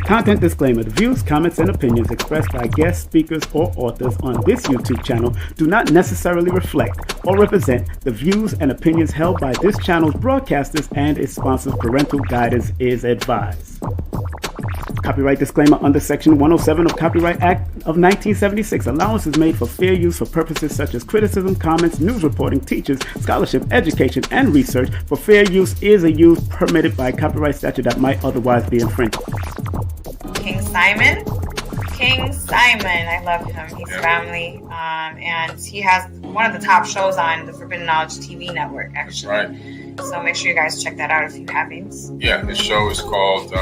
Content disclaimer. The views, comments, and opinions expressed by guest speakers or authors on this YouTube channel do not necessarily reflect or represent the views and opinions held by this channel's broadcasters and its sponsors. Parental guidance is advised. Copyright disclaimer under Section 107 of Copyright Act of 1976. Allowance is made for fair use for purposes such as criticism, comments, news reporting, teachers, scholarship, education, and research. For fair use is a use permitted by copyright statute that might otherwise be infringed. King Simon. I love him. He's family. And he has one of the top shows on the Forbidden Knowledge TV network, actually. Right. So make sure you guys check that out if you haven't. Yeah, his show is called,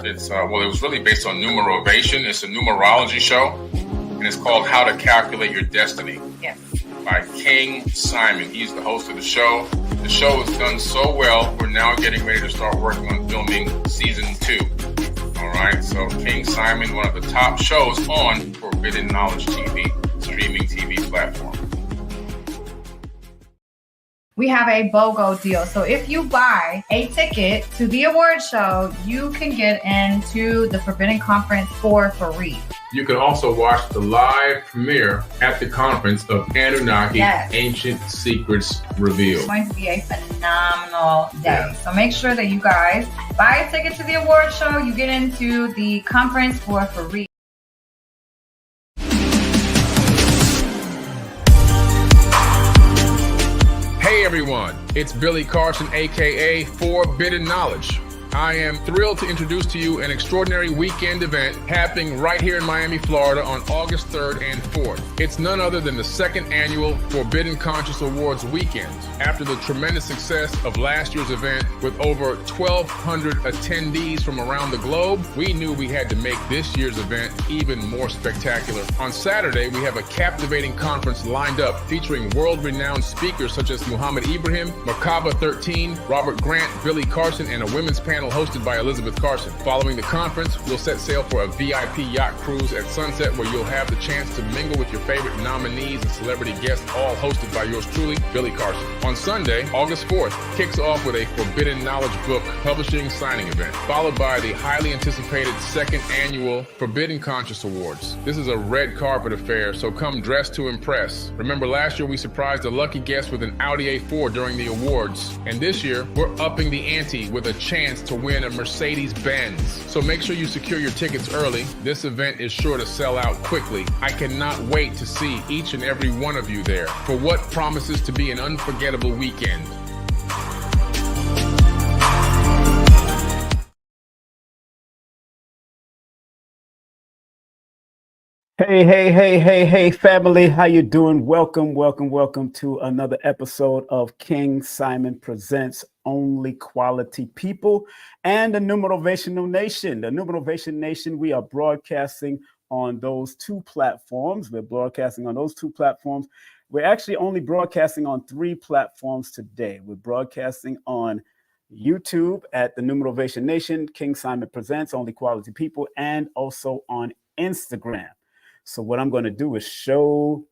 it was really based on numerovation. It's a numerology show, and it's called How to Calculate Your Destiny. Yes. By King Simon. He's the host of the show. The show has done so well, we're now getting ready to start working on filming season 2. All right, so King Simon, one of the top shows on Forbidden Knowledge TV, streaming TV platform. We have a BOGO deal. So if you buy a ticket to the award show, you can get into the Forbidden Conference for free. You can also watch the live premiere at the conference of Anunnaki Ancient Secrets Revealed. It's going to be a phenomenal day. So make sure that you guys buy a ticket to the award show. You get into the conference for free. Hey everyone, it's Billy Carson, aka Forbidden Knowledge. I am thrilled to introduce to you an extraordinary weekend event happening right here in Miami, Florida on August 3rd and 4th. It's none other than the second annual Forbidden Conscious Awards weekend. After the tremendous success of last year's event with over 1,200 attendees from around the globe, we knew we had to make this year's event even more spectacular. On Saturday, we have a captivating conference lined up featuring world-renowned speakers such as Muhammad Ibrahim, Merkaba 13, Robert Grant, Billy Carson, and a women's panel hosted by Elizabeth Carson. Following the conference, we'll set sail for a VIP yacht cruise at sunset where you'll have the chance to mingle with your favorite nominees and celebrity guests, all hosted by yours truly, Billy Carson. On Sunday, August 4th, kicks off with a Forbidden Knowledge book publishing signing event, followed by the highly anticipated second annual Forbidden Conscious Awards. This is a red carpet affair, so come dressed to impress. Remember last year we surprised a lucky guest with an Audi A4 during the awards, and this year we're upping the ante with a chance to win a Mercedes-Benz. So make sure you secure your tickets early. This event is sure to sell out quickly. I cannot wait to see each and every one of you there for what promises to be an unforgettable weekend. Hey, family. How you doing? Welcome to another episode of King Simon Presents Only Quality People and the Numerovational Nation. The Numerovation Nation, we are broadcasting on those two platforms. We're actually only broadcasting on 3 platforms today. We're broadcasting on YouTube at the Numerovation Nation, King Simon Presents Only Quality People, and also on Instagram. So what I'm going to do is show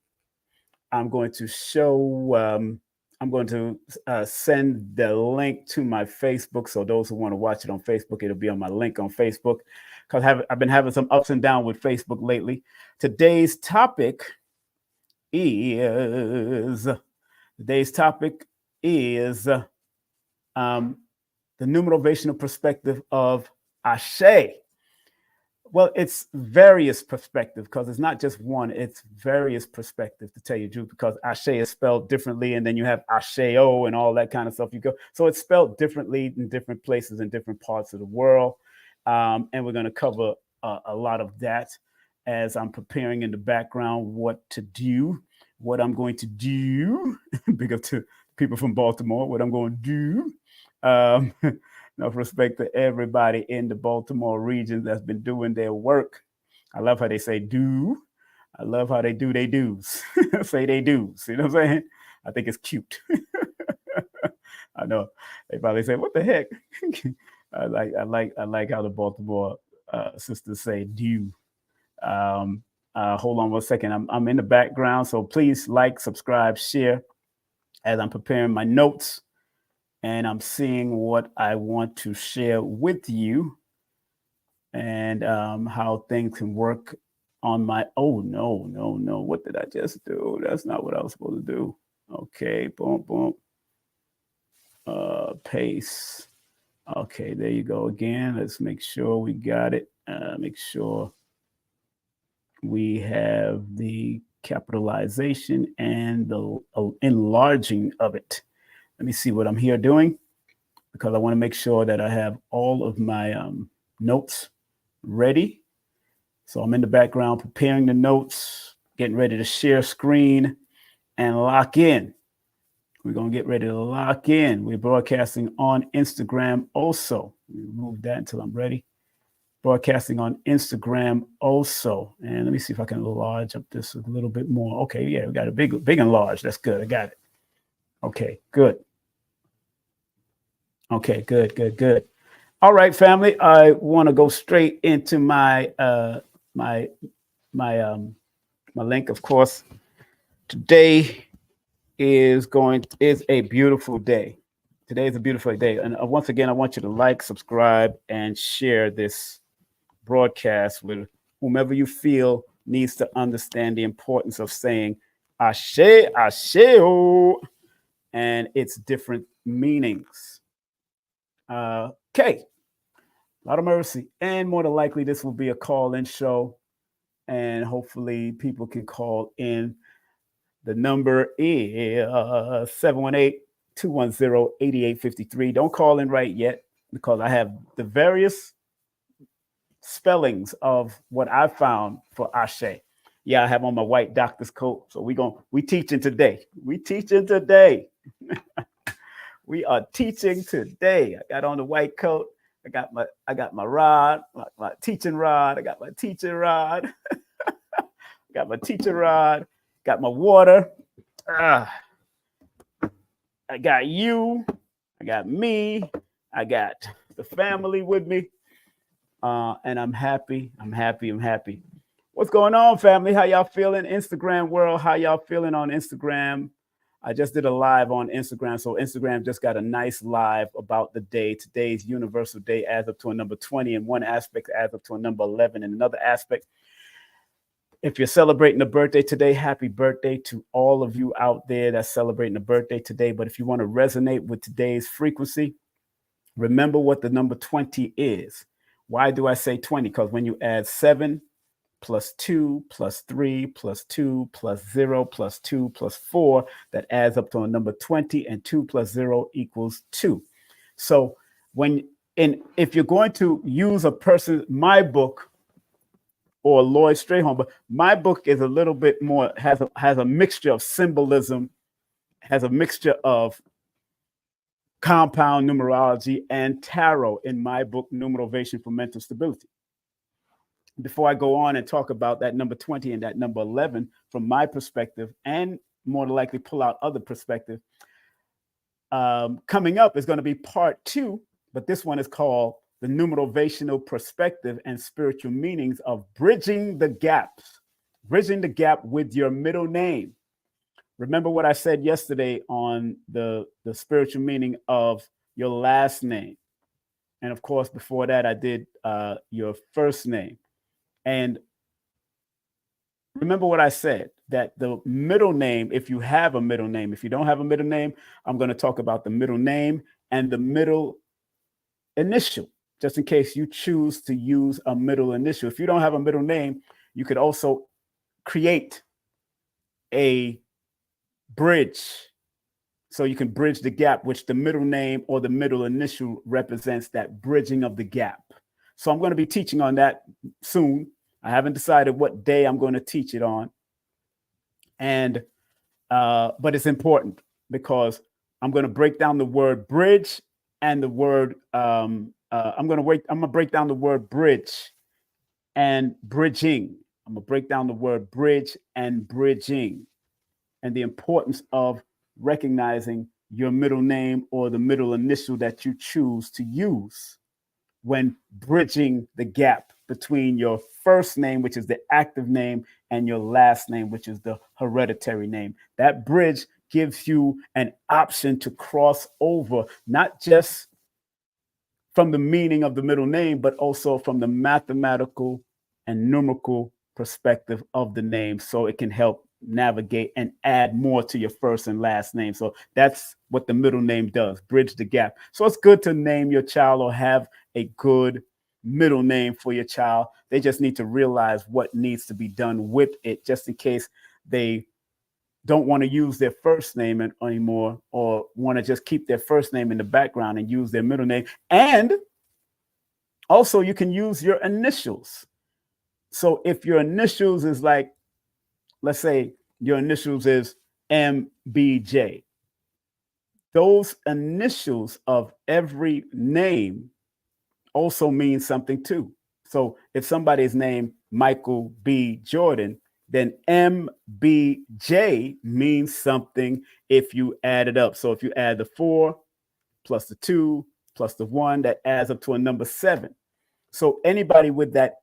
I'm going to show, I'm going to send the link to my Facebook. So those who want to watch it on Facebook, it'll be on my link on Facebook, because I've been having some ups and downs with Facebook lately. Today's topic is the numerovational perspective of Ashe. Well, it's various perspective, because it's not just one, it's various perspective, to tell you the truth, because Ashe is spelled differently, and then you have Asheo and all that kind of stuff. So it's spelled differently in different places in different parts of the world. And we're going to cover a lot of that as I'm preparing in the background what I'm going to do. Big up to people from Baltimore, what I'm going to do. Enough respect to everybody in the Baltimore region that's been doing their work. I love how they say do. I love how they do they do's. Say they do's. You know what I'm saying? I think it's cute. I know they probably say, "What the heck?" I like how the Baltimore sisters say do. Hold on one second. I'm in the background, so please like, subscribe, share as I'm preparing my notes. And I'm seeing what I want to share with you, and how things can work on my. Oh, no. What did I just do? That's not what I was supposed to do. Okay, boom. Paste. Okay, there you go again. Let's make sure we got it. Make sure we have the capitalization and the enlarging of it. Let me see what I'm here doing, because I want to make sure that I have all of my notes ready. So I'm in the background preparing the notes, getting ready to share screen and lock in. We're going to get ready to lock in. We're broadcasting on Instagram also. Remove that until I'm ready. Broadcasting on Instagram also. And let me see if I can enlarge up this a little bit more. Okay, yeah, we got a big enlarge. That's good. I got it. Okay, good. Okay, good. All right, family. I want to go straight into my my link. Of course, today is a beautiful day. Today is a beautiful day, and once again, I want you to like, subscribe, and share this broadcast with whomever you feel needs to understand the importance of saying Ashe, Asheo, and its different meanings. Okay, a lot of mercy, and more than likely this will be a call-in show, and hopefully people can call in. The number is 718-210-8853. Don't call in right yet, because I have the various spellings of what I found for Ashe. Yeah, I have on my white doctor's coat, so we teaching today. We are teaching today. I got on the white coat. I got my rod, my teaching rod. I got my teaching rod. Got my teaching rod. Got my water. I got you. I got me. I got the family with me. And I'm happy. What's going on, family? How y'all feeling? Instagram world, how y'all feeling on Instagram? I just did a live on Instagram. So Instagram just got a nice live about the day. Today's universal day adds up to a number 20 in one aspect, adds up to a number 11 in another aspect. If you're celebrating a birthday today, happy birthday to all of you out there that's celebrating a birthday today. But if you want to resonate with today's frequency, remember what the number 20 is. Why do I say 20? Because when you add 7 plus 2 plus 3 plus 2 plus 0 plus 2 plus 4, that adds up to a number 20, and 2 plus 0 equals 2. So if you're going to use my book or Lloyd Strayhorn, but my book is a little bit more, has a mixture of symbolism, has a mixture of compound numerology and tarot in my book, Numerovation for Mental Stability. Before I go on and talk about that number 20 and that number 11 from my perspective, and more than likely pull out other perspective, coming up is going to be part 2, but this one is called the Numerovational Perspective and Spiritual Meanings of Bridging the Gap with your middle name. remember what I said yesterday on the spiritual meaning of your last name. And of course, before that, I did your first name. And remember what I said, that the middle name, if you have a middle name, if you don't have a middle name, I'm going to talk about the middle name and the middle initial, just in case you choose to use a middle initial. If you don't have a middle name, you could also create a bridge. So you can bridge the gap, which the middle name or the middle initial represents that bridging of the gap. So I'm going to be teaching on that soon. I haven't decided what day I'm going to teach it on. And but it's important because I'm going to break down the word bridge and the word I'm going to break down the word bridge and bridging. I'm going to break down the word bridge and bridging and the importance of recognizing your middle name or the middle initial that you choose to use when bridging the gap between your first name, which is the active name, and your last name, which is the hereditary name. That bridge gives you an option to cross over, not just from the meaning of the middle name, but also from the mathematical and numerical perspective of the name. So it can help navigate and add more to your first and last name. So that's what the middle name does, bridge the gap. So it's good to name your child or have a good middle name for your child. They just need to realize what needs to be done with it, just in case they don't want to use their first name anymore, or want to just keep their first name in the background and use their middle name. And also you can use your initials. So if your initials is like, let's say your initials is MBJ, those initials of every name also mean something too. So if somebody's named Michael B. Jordan, then MBJ means something if you add it up. So if you add the 4 plus the 2 plus the 1, that adds up to a number 7. So anybody with that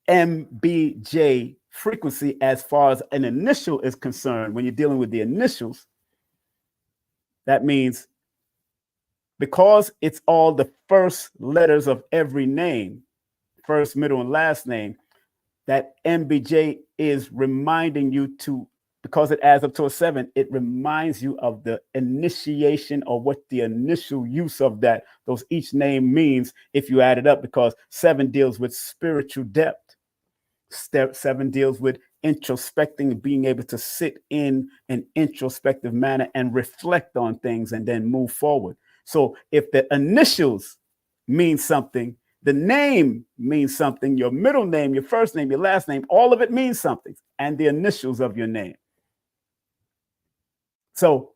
MBJ frequency, as far as an initial is concerned, when you're dealing with the initials, that means because it's all the first letters of every name, first, middle, and last name, that MBJ is reminding you to, because it adds up to a 7, it reminds you of the initiation or what the initial use of that, those each name means if you add it up, because 7 deals with spiritual depth. Step 7 deals with introspecting and being able to sit in an introspective manner and reflect on things and then move forward. So if the initials mean something, the name means something, your middle name, your first name, your last name, all of it means something, and the initials of your name. So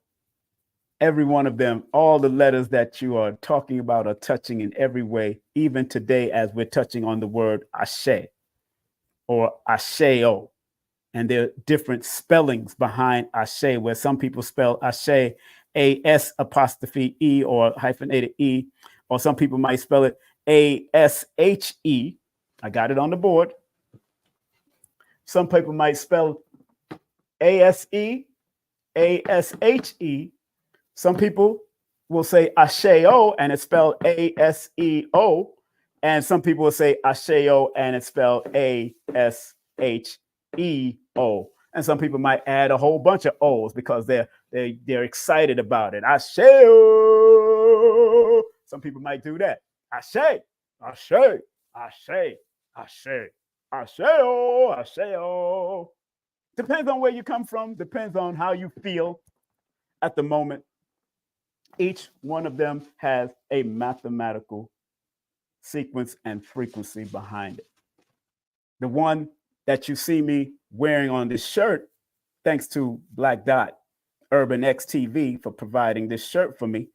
every one of them, all the letters that you are talking about are touching in every way, even today as we're touching on the word Ashe or Asheo. And there are different spellings behind Ashe, where some people spell Ashe A-S' or hyphenated E, or some people might spell it A-S-H-E. I got it on the board. Some people might spell A-S-E, A-S-H-E. Some people will say Asheo and it's spelled A-S-E-O. And some people will say Asheo and it's spelled A-S-H-E-O. And some people might add a whole bunch of O's because they're excited about it. Asheo. Some people might do that. Ashe, Ashe, Ashe, Ashe, Asheo, Asheo. Depends on where you come from. Depends on how you feel at the moment. Each one of them has a mathematical sequence and frequency behind it. The one that you see me wearing on this shirt, thanks to Black Dot Urban X TV for providing this shirt for me.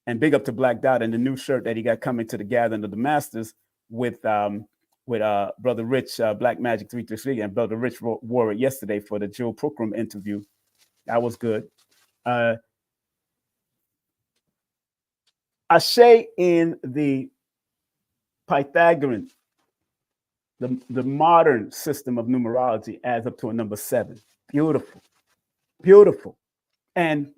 And big up to Black Dot and the new shirt that he got coming to the Gathering of the Masters with Brother Rich, Black Magic 333, and Brother Rich wore it yesterday for the Jewel Pukram interview. That was good. Ashe in the Pythagorean, the modern system of numerology, adds up to a number 7. Beautiful. Beautiful. And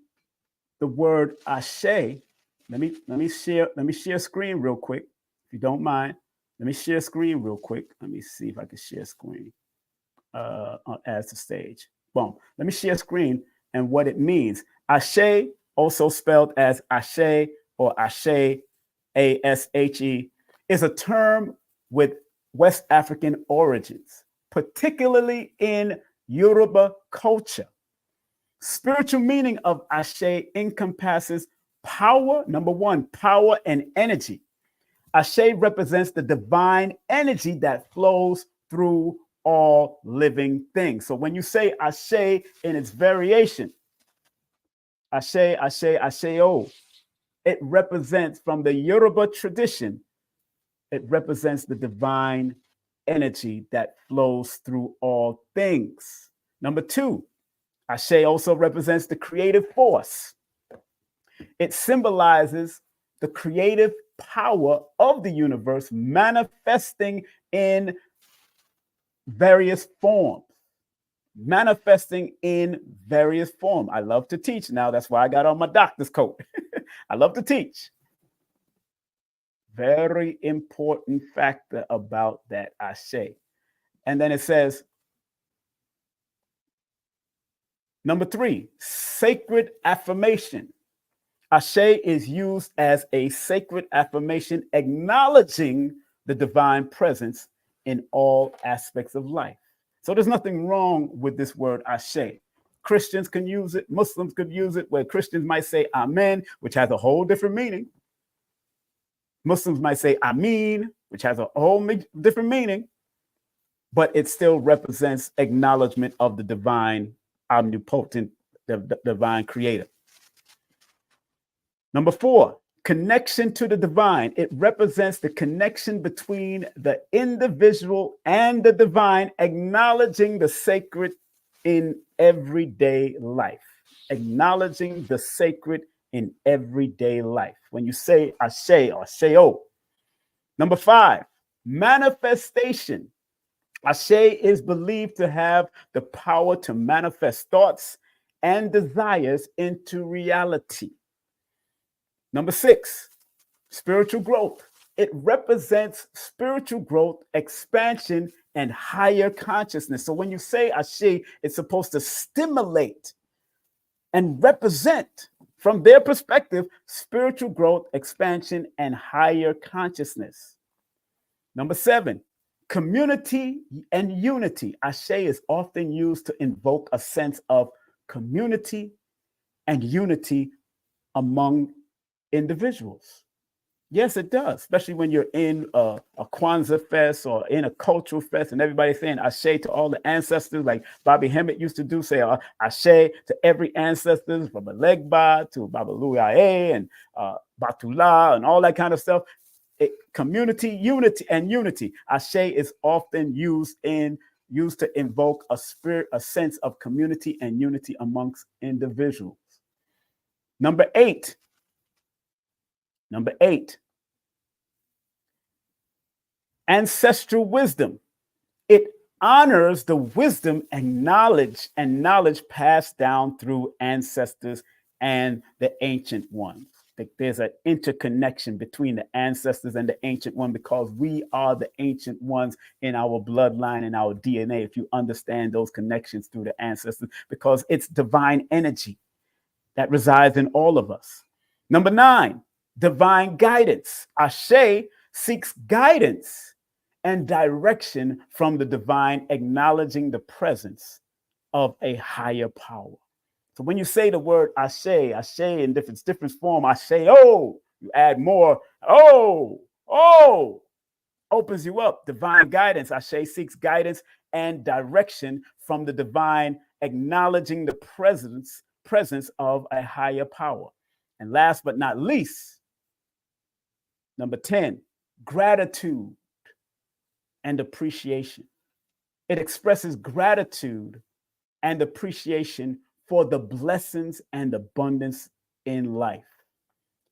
the word Ashe, let me share screen real quick, if you don't mind. Let me share screen real quick. Let me see if I can share screen as the stage. Boom. Let me share screen and what it means. Ashe, also spelled as Ashe or Ashe, Ashe, is a term with West African origins, particularly in Yoruba culture. Spiritual meaning of Ashe encompasses power, number one, power and energy. Ashe represents the divine energy that flows through all living things. So when you say Ashe in its variation, Ashe, Ashe, Asheo, it represents, from the Yoruba tradition, it represents the divine energy that flows through all things. Number two, Ashe also represents the creative force. It symbolizes the creative power of the universe manifesting in various forms. Manifesting in various forms. I love to teach now. That's why I got on my doctor's coat. I love to teach. Very important factor about that Ashe. And then it says, number three, sacred affirmation. Ashe is used as a sacred affirmation, acknowledging the divine presence in all aspects of life. So there's nothing wrong with this word Ashe. Christians can use it. Muslims could use it, where Christians might say Amen, which has a whole different meaning. Muslims might say Amin, which has a whole different meaning, but it still represents acknowledgement of the divine, omnipotent, the divine creator. Number four, connection to the divine. It represents the connection between the individual and the divine, acknowledging the sacred in everyday life. Acknowledging the sacred in everyday life. When you say Ashe or Sheo. Number five, manifestation. Ashe is believed to have the power to manifest thoughts and desires into reality. Number six, spiritual growth. It represents spiritual growth, expansion, and higher consciousness. So when you say Ashe, it's supposed to stimulate and represent, from their perspective, spiritual growth, expansion, and higher consciousness. Number seven, community and unity. Ashe is often used to invoke a sense of community and unity among individuals. Yes, it does, especially when you're in a Kwanzaa fest or in a cultural fest and everybody's saying Ashe to all the ancestors, like Bobby Hemmett used to do, say Ashe to every ancestor, from Legba to Baba Luae and Batula and all that kind of stuff. Community, unity, and unity. Ashe is often used to invoke a sense of community and unity amongst individuals. Number eight, ancestral wisdom. It honors the wisdom and knowledge passed down through ancestors and the ancient ones. There's an interconnection between the ancestors and the ancient one, because we are the ancient ones in our bloodline and our DNA, if you understand those connections through the ancestors, because it's divine energy that resides in all of us. Number nine, divine guidance. Ashe seeks guidance and direction from the divine, acknowledging the presence of a higher power. So when you say the word Ashe in different form, Ashe, oh, you add more, oh, opens you up. Divine guidance. Ashe seeks guidance and direction from the divine, acknowledging the presence of a higher power. And last but not least, number 10, gratitude and appreciation. It expresses gratitude and appreciation for the blessings and abundance in life.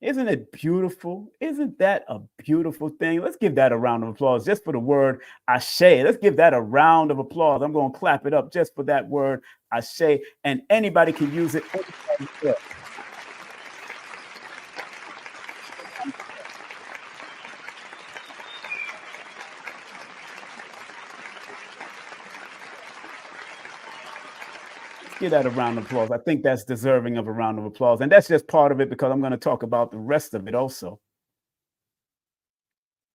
Isn't it beautiful? Isn't that a beautiful thing? Let's give that a round of applause just for the word Ashe. Let's give that a round of applause. I'm going to clap it up just for that word Ashe, and anybody can use it. Give that a round of applause. I think that's deserving of a round of applause. And that's just part of it because I'm going to talk about the rest of it also.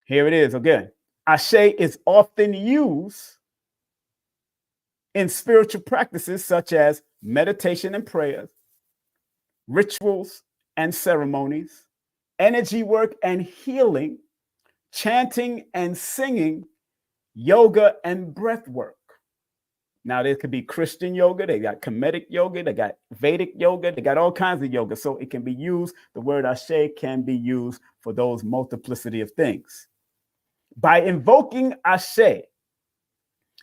Here it is again. Ashe is often used in spiritual practices such as meditation and prayers, rituals and ceremonies, energy work and healing, chanting and singing, yoga and breath work. Now, there could be Christian yoga, they got Kemetic yoga, they got Vedic yoga, they got all kinds of yoga. So it can be used, the word Ashe can be used for those multiplicity of things. By invoking Ashe,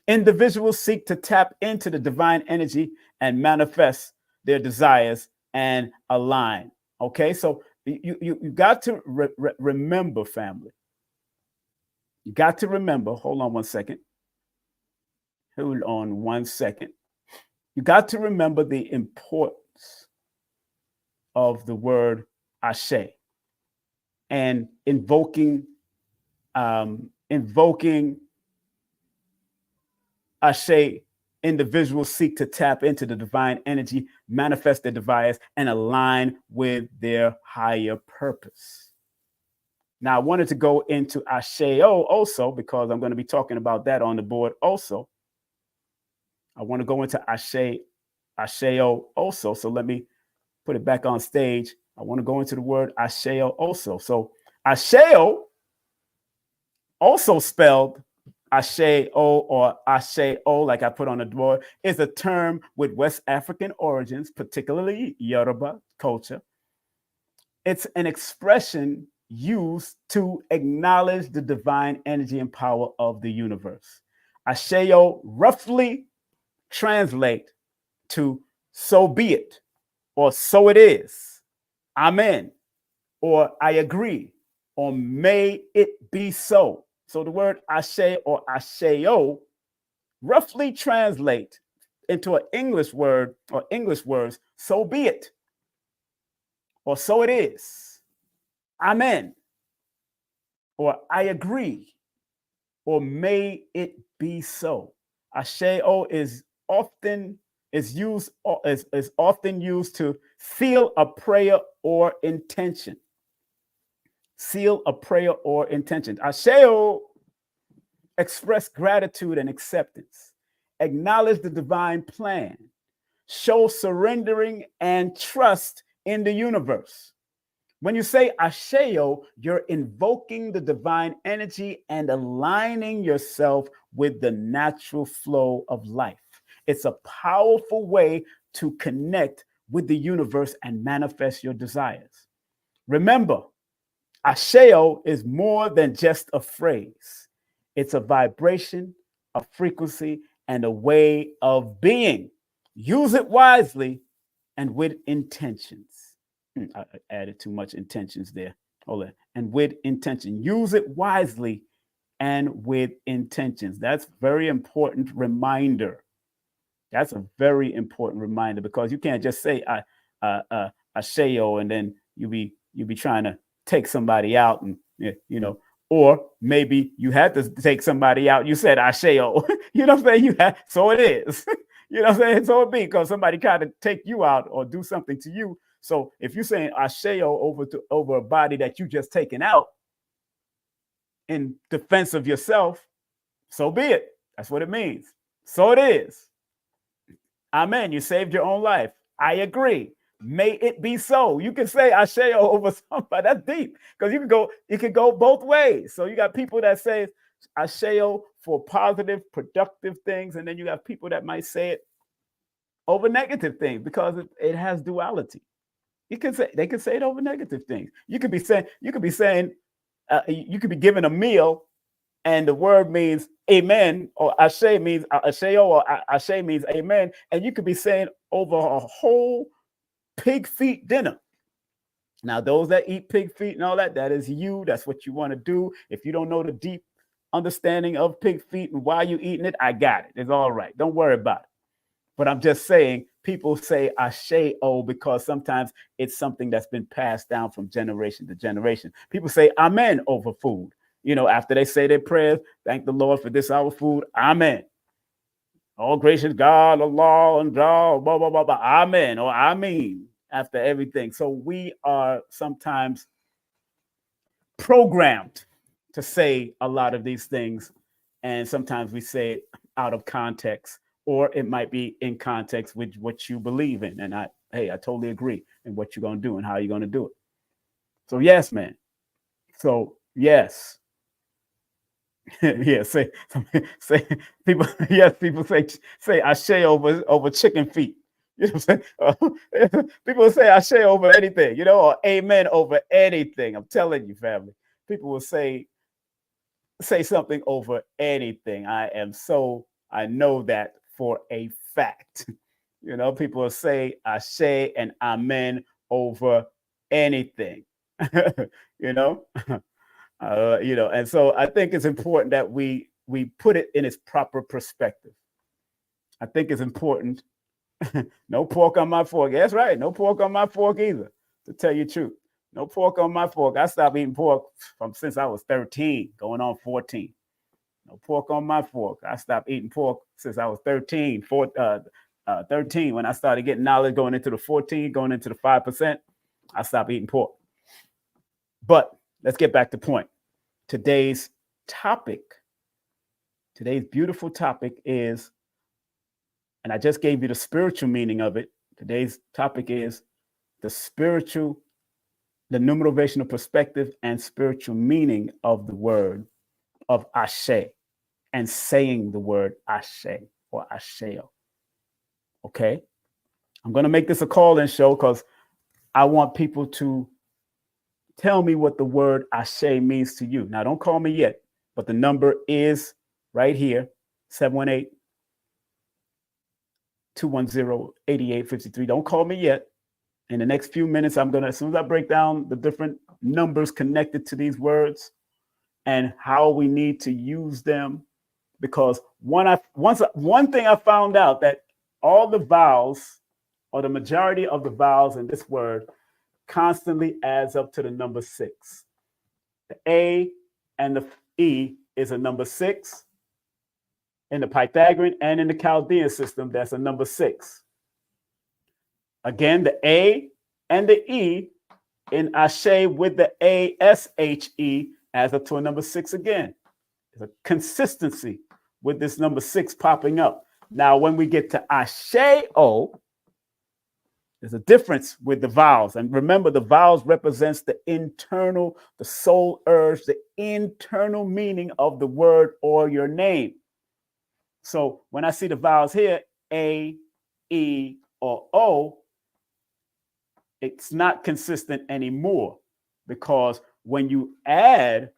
individuals seek to tap into the divine energy and manifest their desires and align. Okay, so you got to remember, family. You got to remember, hold on one second. Hold on one second. You got to remember the importance of the word Ashe and invoking Ashe. Individuals seek to tap into the divine energy, manifest their desires, and align with their higher purpose. Now, I wanted to go into Asheo also because I'm going to be talking about that on the board also. I want to go into Asheo also. So let me put it back on stage. I want to go into the word Asheo also. So Asheo, also spelled Asheo or Asheo, like I put on the board, is a term with West African origins, particularly Yoruba culture. It's an expression used to acknowledge the divine energy and power of the universe. Asheo roughly translate to so be it, or so it is, amen, or I agree, or may it be so. So the word Ashe or Asheo roughly translate into an English word or English words, so be it, or so it is, amen, or I agree, or may it be so. Asheo is often used to seal a prayer or intention. Seal a prayer or intention. Asheo express gratitude and acceptance, acknowledge the divine plan, show surrendering and trust in the universe. When you say Asheo, you're invoking the divine energy and aligning yourself with the natural flow of life. It's a powerful way to connect with the universe and manifest your desires. Remember, Asheo is more than just a phrase. It's a vibration, a frequency, and a way of being. Use it wisely and with intentions. I added too much intentions there. Hold on. And with intention. Use it wisely and with intentions. That's very important reminder. That's a very important reminder because you can't just say Asheo and then you be trying to take somebody out and or maybe you had to take somebody out. You said Asheo. You know what I'm saying? So it is. You know what I'm saying? So it be because somebody tried to take you out or do something to you. So if you're saying Asheo over a body that you just taken out in defense of yourself, so be it. That's what it means. So it is. Amen. You saved your own life. I agree. May it be so. You can say Asheo over somebody. That's deep because it can go both ways. So you got people that say Asheo for positive, productive things, and then you got people that might say it over negative things because it has duality. They can say it over negative things. You could be saying you could be given a meal and the word means amen, or Ashe means Asheo, or Ashe means amen, and you could be saying over a whole pig feet dinner. Now, those that eat pig feet and all that is you. That's what you want to do. If you don't know the deep understanding of pig feet and why you eating it, I got it. It's all right. Don't worry about it. But I'm just saying, people say Ashe-o because sometimes it's something that's been passed down from generation to generation. People say Amen over food. After they say their prayers, thank the Lord for this our food. Amen. All gracious God, Allah, and blah, blah, blah, blah, blah. Amen or Amen after everything. So we are sometimes programmed to say a lot of these things. And sometimes we say it out of context, or it might be in context with what you believe in. And I totally agree in what you're going to do and how you're going to do it. So yes, man. So yes. Yeah, say people. Yes, people say Ashe over chicken feet. You know what I'm saying? People say Ashe over anything, or Amen over anything. I'm telling you, family. People will say something over anything. I know that for a fact. People will say Ashe and Amen over anything. And so I think it's important that we put it in its proper perspective. I think it's important. No pork on my fork. That's right. No pork on my fork either, to tell you the truth. No pork on my fork. I stopped eating pork since I was 13, going on 14. No pork on my fork. I stopped eating pork since I was 13, 13. When I started getting knowledge, going into the 14, going into the 5%, I stopped eating pork. But let's get back to point. Today's beautiful topic is, and I just gave you the spiritual meaning of it. Today's topic is the numerovational perspective and spiritual meaning of the word of Ashe, and saying the word Ashe or Asheo. Okay? I'm going to make this a call-in show because I want people to tell me what the word Ashe means to you. Now, don't call me yet, but the number is right here, 718-210-8853. Don't call me yet. In the next few minutes, as soon as I break down the different numbers connected to these words and how we need to use them, because one thing I found out, that all the vowels, or the majority of the vowels in this word, constantly adds up to the number 6. The A and the E is a number 6. In the Pythagorean and in the Chaldean system, that's a number 6. Again, the A and the E in Ashe with the ASHE adds up to a number 6 again. There's a consistency with this number 6 popping up. Now, when we get to Ashe-o, there's a difference with the vowels. And remember, the vowels represents the soul urge, the internal meaning of the word or your name. So when I see the vowels here, A, E, or O, it's not consistent anymore, because when you add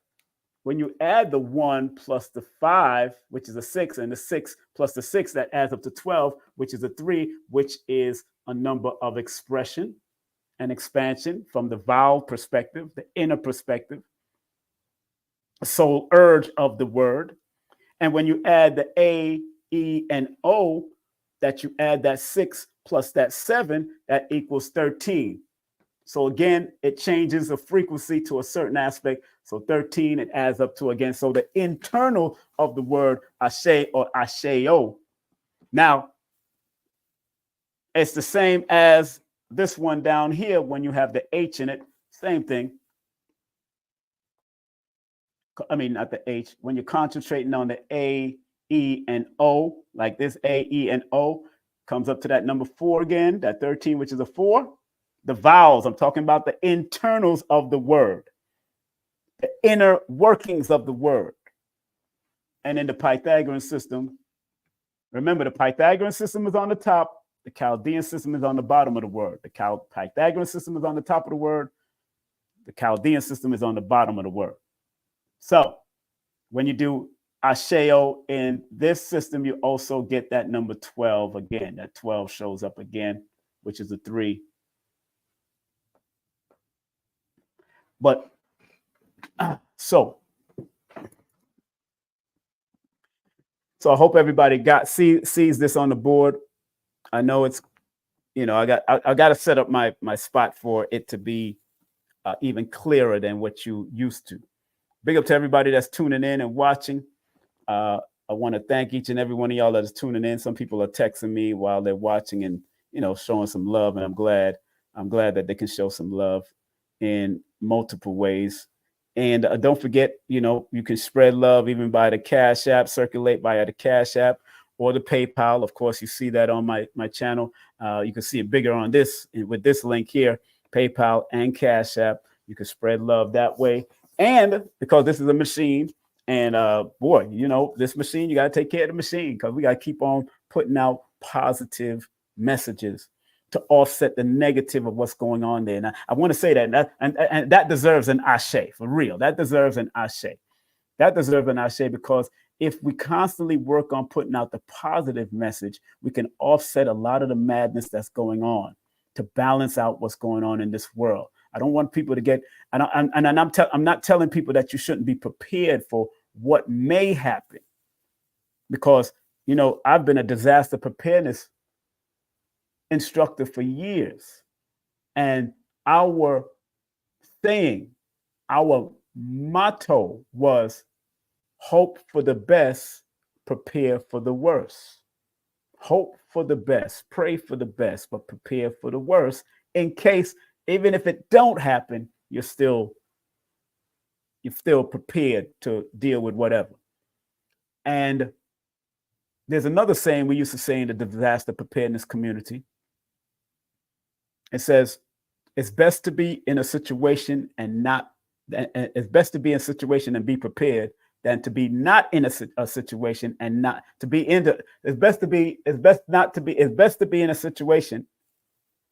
the 1 plus the 5, which is a 6, and the 6 plus the 6, that adds up to 12, which is a 3, which is a number of expression and expansion from the vowel perspective, the inner perspective, soul urge of the word. And when you add the A, E, and O, that you add that 6 plus that 7, that equals 13. So again, it changes the frequency to a certain aspect. So 13, it adds up to again. So the internal of the word Ashe or Asheo. Now, it's the same as this one down here when you have the H in it. Same thing. I mean, not the H. When you're concentrating on the A, E, and O, like this A, E, and O, comes up to that number 4 again, that 13, which is a 4. The vowels, I'm talking about the internals of the word, the inner workings of the word. And in the Pythagorean system, remember, the Pythagorean system is on the top, the Chaldean system is on the bottom of the word. The Pythagorean system is on the top of the word, the Chaldean system is on the bottom of the word. So when you do Asheo in this system, you also get that number 12 again. That 12 shows up again, which is a 3. But so I hope everybody sees this on the board. I know it's, I got to set up my spot for it to be even clearer than what you used to. Big up to everybody that's tuning in and watching. I want to thank each and every one of y'all that is tuning in. Some people are texting me while they're watching and, showing some love. And I'm glad that they can show some love in multiple ways. And don't forget, you can spread love even by the Cash App, circulate via the Cash App or the PayPal. Of course, you see that on my channel. You can see it bigger on this with this link here, PayPal and Cash App. You can spread love that way. And because this is a machine, and boy, this machine, you got to take care of the machine because we got to keep on putting out positive messages to offset the negative of what's going on there. And I want to say that, and that deserves an Ashe, for real. That deserves an Ashe. That deserves an Ashe because if we constantly work on putting out the positive message, we can offset a lot of the madness that's going on to balance out what's going on in this world. I don't want people to get, I'm not telling people that you shouldn't be prepared for what may happen because, I've been a disaster preparedness instructor for years. And our saying, our motto was hope for the best, prepare for the worst. Hope for the best, pray for the best, but prepare for the worst in case, even if it don't happen, you're still prepared to deal with whatever. And there's another saying we used to say in the disaster preparedness community. It says, it's best to be in a situation it's best to be in a situation and be prepared than to be not in a situation and not to be in the, it's best to be in a situation.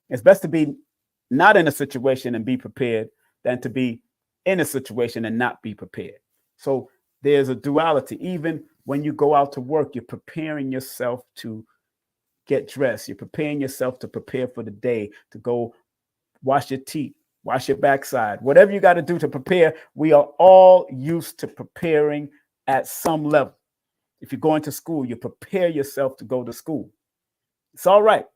It's best to be not in a situation and be prepared than to be in a situation and not be prepared. So there's a duality. Even when you go out to work, you're preparing yourself to get dressed. You're preparing yourself to prepare for the day, to go wash your teeth, wash your backside, whatever you got to do to prepare. We are all used to preparing at some level. If you're going to school, you prepare yourself to go to school. It's all right.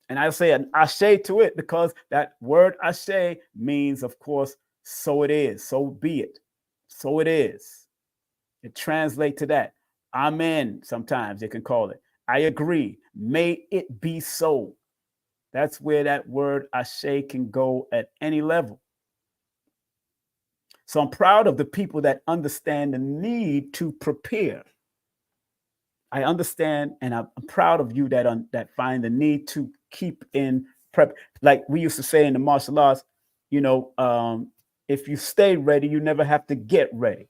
And I say an Ashe to it because that word Ashe means, of course, so it is, so be it, so it is. It translates to that. Amen, sometimes you can call it. I agree. May it be so. That's where that word Ashe can go at any level. So I'm proud of the people that understand the need to prepare. I understand, and I'm proud of you that find the need to keep in prep. Like we used to say in the martial arts, if you stay ready, you never have to get ready.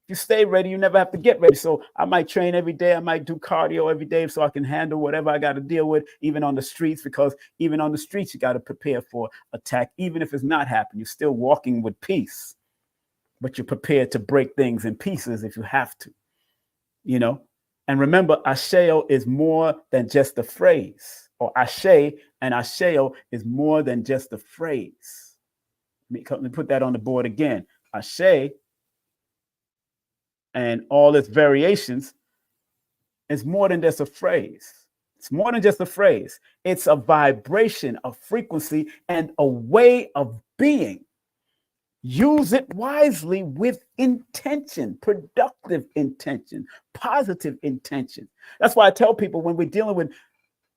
If you stay ready, you never have to get ready. So I might train every day. I might do cardio every day so I can handle whatever I got to deal with, even on the streets, because even on the streets, you got to prepare for attack. Even if it's not happening, you're still walking with peace, but you're prepared to break things in pieces if you have to, And remember, Asheo is more than just a phrase, or Ashe and Asheo is more than just a phrase. Let me put that on the board again. Ashe and all its variations is more than just a phrase. It's more than just a phrase. It's a vibration, a frequency, and a way of being. Use it wisely with intention, productive intention, positive intention. That's why I tell people when we're dealing with,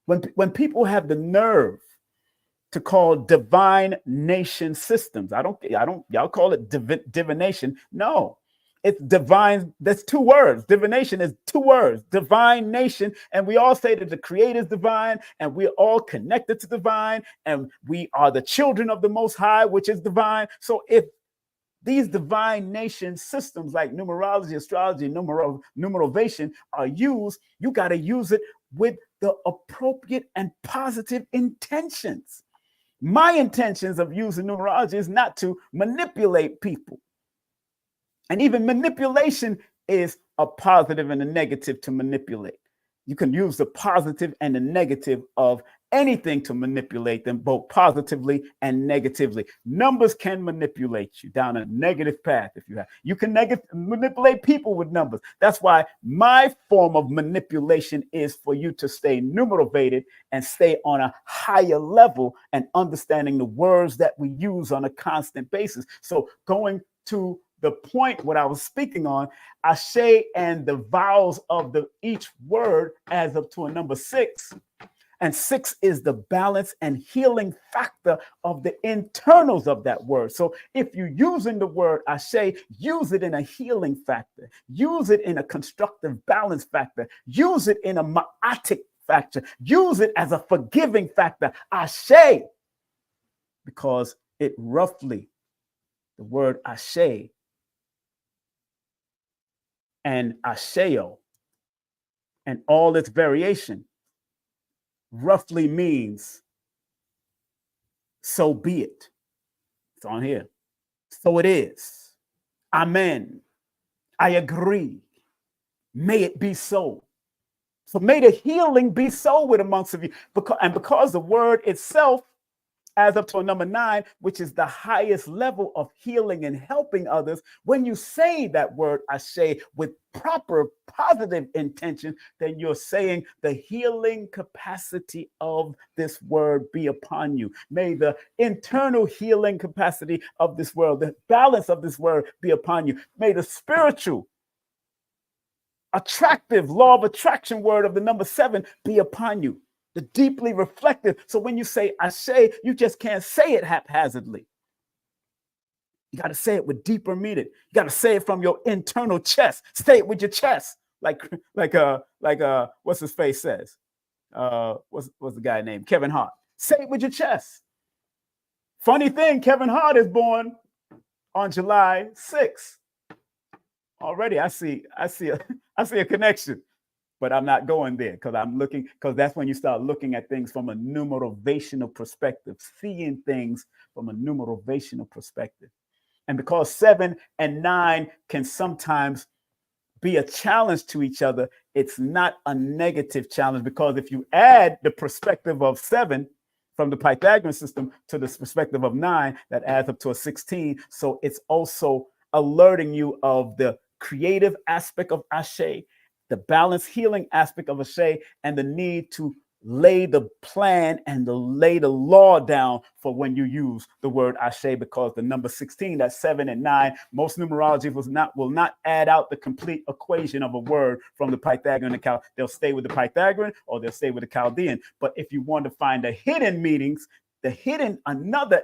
when people have the nerve to call divine nation systems, y'all call it divination. No, it's divine. That's two words. Divination is two words, divine nation. And we all say that the creator is divine and we're all connected to divine and we are the children of the Most High, which is divine. So if these divine nation systems like numerology, astrology, numerovation are used, you got to use it with the appropriate and positive intentions. My intentions of using numerology is not to manipulate people. And even manipulation is a positive and a negative to manipulate. You can use the positive and the negative of anything to manipulate them, both positively and negatively. Numbers can manipulate you down a negative path. If you can manipulate people with numbers. That's why my form of manipulation is for you to stay numerovated and stay on a higher level and understanding the words that we use on a constant basis. So going to the point what I was speaking on, Ashe and the vowels of each word adds up to a number 6. And 6 is the balance and healing factor of the internals of that word. So if you're using the word Ashe, use it in a healing factor. Use it in a constructive balance factor. Use it in a ma'atic factor. Use it as a forgiving factor. Ashe, because it roughly, the word Ashe and Asheo and all its variation roughly means so be it. It's on here. So it is. Amen. I agree. May it be so. So may the healing be so with amongst of you. Because the word itself adds up to a number 9, which is the highest level of healing and helping others. When you say that word Ashe with proper positive intention, then you're saying the healing capacity of this word be upon you. May the internal healing capacity of this world, the balance of this word be upon you. May the spiritual attractive law of attraction word of the number 7 be upon you. The deeply reflective. So when you say Ashe, you just can't say it haphazardly. You got to say it with deeper meaning. You got to say it from your internal chest. Say it with your chest, like what's his face says. What's the guy named Kevin Hart? Say it with your chest. Funny thing, Kevin Hart is born on July 6th. Already, I see a connection. But I'm not going there because that's when you start looking at things from a numerovational perspective, seeing things from a numerovational perspective. And because 7 and 9 can sometimes be a challenge to each other, it's not a negative challenge, because if you add the perspective of 7 from the Pythagorean system to the perspective of 9, that adds up to a 16. So it's also alerting you of the creative aspect of Ashe, the balance healing aspect of Ashe, and the need to lay the plan and lay the law down for when you use the word Ashe, because the number 16, that's 7 and 9, most numerology will not add out the complete equation of a word from the Pythagorean account. They'll stay with the Pythagorean or they'll stay with the Chaldean. But if you want to find the hidden meanings, another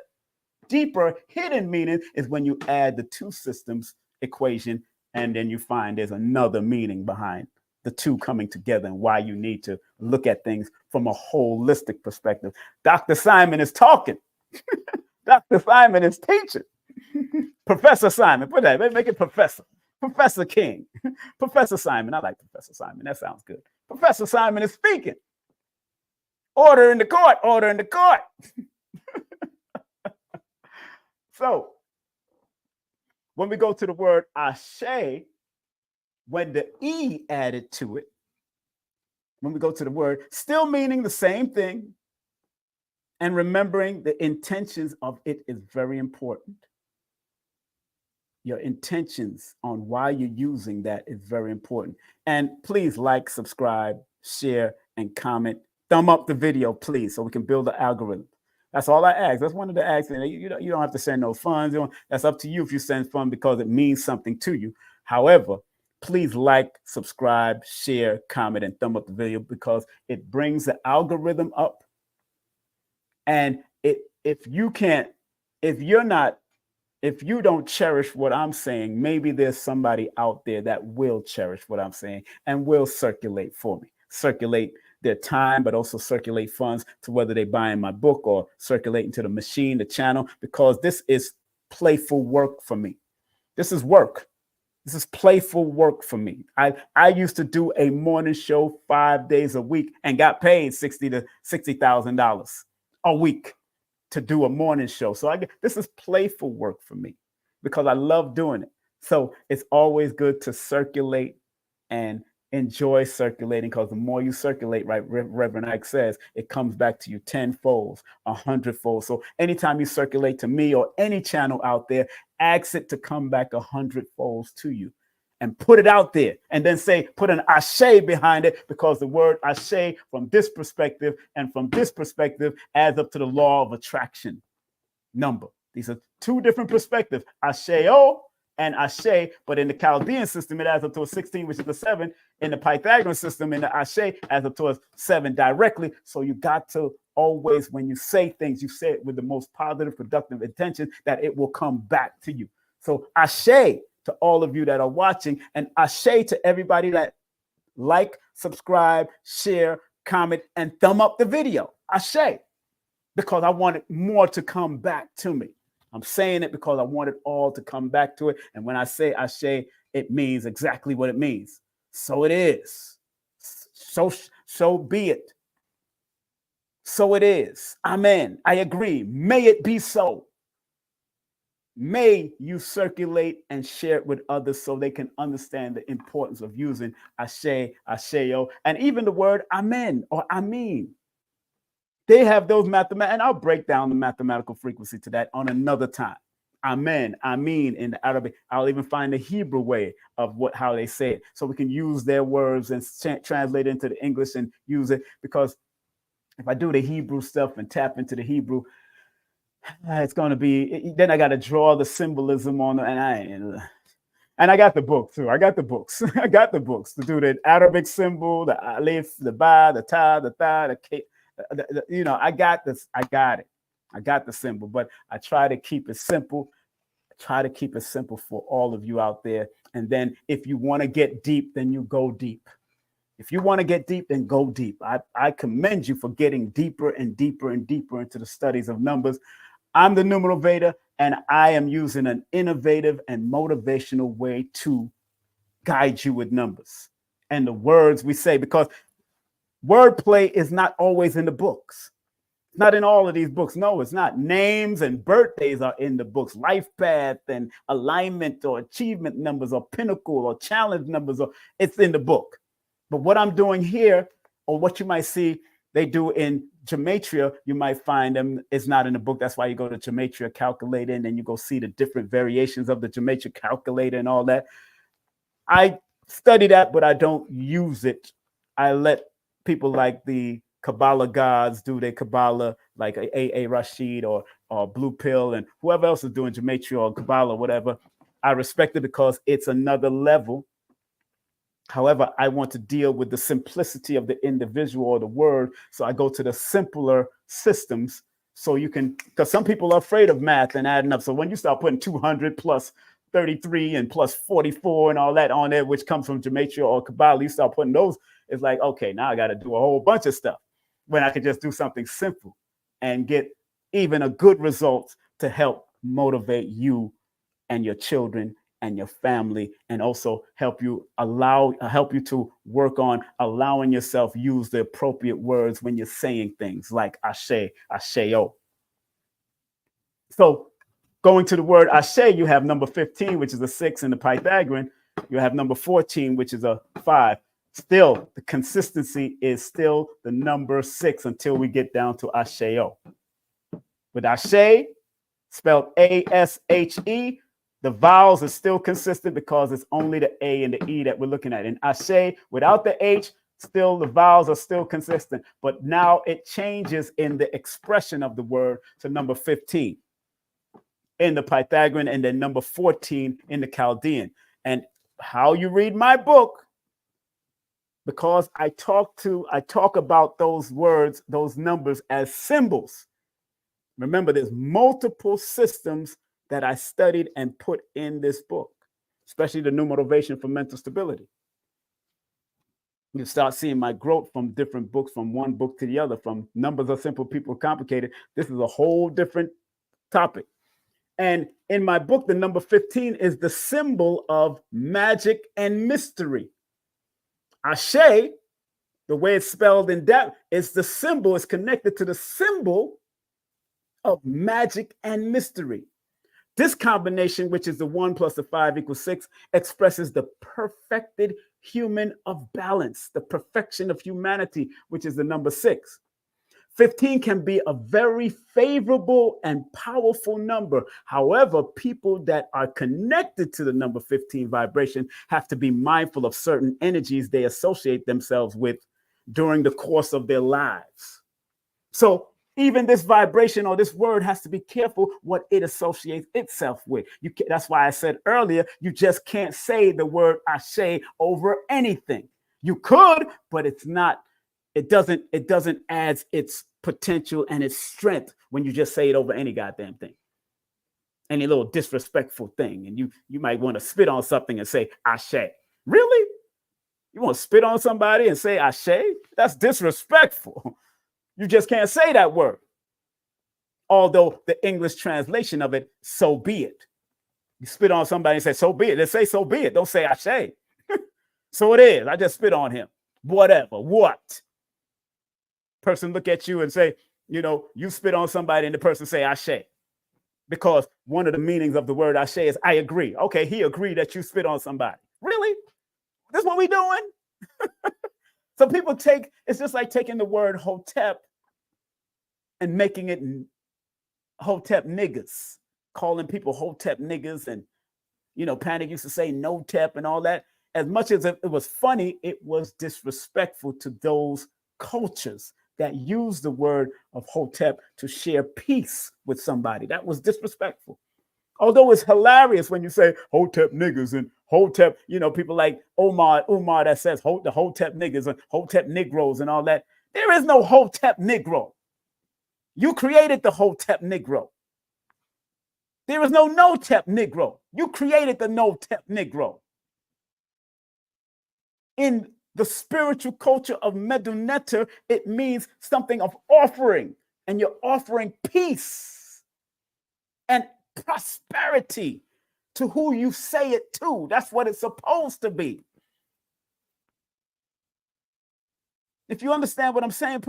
deeper hidden meaning is when you add the two systems equation, and then you find there's another meaning behind the two coming together and why you need to look at things from a holistic perspective. Dr. Simon is talking. Dr. Simon is teaching. Professor Simon, put that, make it Professor. Professor King. Professor Simon. I like Professor Simon. That sounds good. Professor Simon is speaking. Order in the court. Order in the court. So, when we go to the word Ashe, when the E added to it, when we go to the word, still meaning the same thing, and remembering the intentions of it is very important. Your intentions on why you're using that is very important. And please like, subscribe, share, and comment. Thumb up the video, please, so we can build the algorithm. That's all I ask. That's one of the acts. You don't have to send no funds. That's up to you if you send funds because it means something to you. However, please like, subscribe, share, comment, and thumb up the video because it brings the algorithm up. And if you don't cherish what I'm saying, maybe there's somebody out there that will cherish what I'm saying and will circulate for me. Circulate their time, but also circulate funds to whether they buy in my book or circulate into the machine, the channel, because this is playful work for me. This is work. This is playful work for me. I used to do a morning show 5 days a week and got paid $60,000 to $60,000 a week to do a morning show. So this is playful work for me because I love doing it. So it's always good to circulate and enjoy circulating, because the more you circulate, right, Reverend Ike says, it comes back to you tenfold, 100-fold. So anytime you circulate to me or any channel out there, ask it to come back 100-fold to you. And put it out there, and then say, put an Ashe behind it, because the word Ashe from this perspective and from this perspective adds up to the law of attraction number. These are two different perspectives, Asheo and Ashe, but in the Chaldean system, it adds up to a 16, which is a 7. In the Pythagorean system, in the Ashe, adds up to a 7 directly. So you got to always, when you say things, you say it with the most positive, productive intention that it will come back to you. So Ashe to all of you that are watching, and Ashe to everybody that like, subscribe, share, comment, and thumb up the video. Ashe, because I want it more to come back to me. I'm saying it because I want it all to come back to it. And when I say Ashe, it means exactly what it means. So it is. So be it. So it is. Amen. I agree. May it be so. May you circulate and share it with others so they can understand the importance of using Ashe, Asheo, and even the word Amen or Amin. They have those mathematical, and I'll break down the mathematical frequency to that on another time. Amen, Amin in the Arabic. I'll even find the Hebrew way of how they say it, so we can use their words and translate it into the English and use it. Because if I do the Hebrew stuff and tap into the Hebrew, it's going to be, then I got to draw the symbolism on it, and I got the book too. I got the books. I got the books to do the Arabic symbol, the alif, the ba, the ta, the tha, the k. I got this. I got it. I got the symbol, but I try to keep it simple. I try to keep it simple for all of you out there. And then if you want to get deep, then you go deep. If you want to get deep, then go deep. I commend you for getting deeper and deeper and deeper into the studies of numbers. I'm the Numerovator, and I am using an innovative and motivational way to guide you with numbers and the words we say, because wordplay is not always in the books. It's not in all of these books. No, it's not. Names and birthdays are in the books. Life path and alignment or achievement numbers or pinnacle or challenge numbers, it's in the book. But what I'm doing here, or what you might see they do in gematria, you might find them, it's not in the book. That's why you go to gematria calculator, and then you go see the different variations of the gematria calculator and all that. I study that, but I don't use it. I let people like the Kabbalah gods do their Kabbalah, like A. Rashid or Blue Pill and whoever else is doing gematria or Kabbalah, whatever. I respect it because it's another level. However, I want to deal with the simplicity of the individual or the word. So I go to the simpler systems, so you can, because some people are afraid of math and adding up. So when you start putting 200 plus 33 and plus 44 and all that on there, which comes from gematria or Kabbalah, you start putting those, it's like, okay, now I got to do a whole bunch of stuff when I could just do something simple and get even a good result to help motivate you and your children and your family, and also help you to work on allowing yourself use the appropriate words when you're saying things like Ashe, Asheo. So going to the word Ashe, you have number 15, which is a 6 in the Pythagorean. You have number 14, which is a 5. Still, the consistency is still the number 6 until we get down to Asheo. With Ashe, spelled A-S-H-E, the vowels are still consistent because it's only the A and the E that we're looking at. In Ashe, without the H, still the vowels are still consistent. But now it changes in the expression of the word to number 15 in the Pythagorean, and then number 14 in the Chaldean. And how you read my book, because I talk about those words, those numbers as symbols. Remember, there's multiple systems that I studied and put in this book, especially the Numerovation for mental stability. You start seeing my growth from different books, from one book to the other, from numbers are simple, people are complicated. This is a whole different topic. And in my book, the number 15 is the symbol of magic and mystery. Ashe, the way it's spelled in that, is the symbol, is connected to the symbol of magic and mystery. This combination, which is the 1 plus the 5 equals 6, expresses the perfected human of balance, the perfection of humanity, which is the number 6. 15 can be a very favorable and powerful number. However, people that are connected to the number 15 vibration have to be mindful of certain energies they associate themselves with during the course of their lives. So even this vibration or this word has to be careful what it associates itself with. That's why I said earlier, you just can't say the word Ashe over anything. You could, but it's not. It doesn't add its potential and its strength when you just say it over any goddamn thing, any little disrespectful thing. And you might want to spit on something and say Ashe. Really? You want to spit on somebody and say Ashe? That's disrespectful. You just can't say that word. Although the English translation of it, so be it. You spit on somebody and say, so be it. They say, so be it. Don't say Ashe. So it is. I just spit on him. Whatever. What? Person look at you and say, you spit on somebody and the person say Ashe. Because one of the meanings of the word Ashe is I agree. Okay, he agreed that you spit on somebody. Really? That's what we doing? So people it's just like taking the word Hotep and making it Hotep niggas, calling people Hotep niggas. And, Panic used to say no tep and all that. As much as it was funny, it was disrespectful to those cultures that use the word of Hotep to share peace with somebody. That was disrespectful. Although it's hilarious when you say Hotep niggas and Hotep, people like Umar that says the Hotep niggas and Hotep Negroes and all that. There is no Hotep Negro. You created the Hotep Negro. There is no no-tep Negro. You created the no-tep Negro. In the spiritual culture of Meduneter, it means something of offering, and you're offering peace and prosperity to who you say it to. That's what it's supposed to be. If you understand what I'm saying,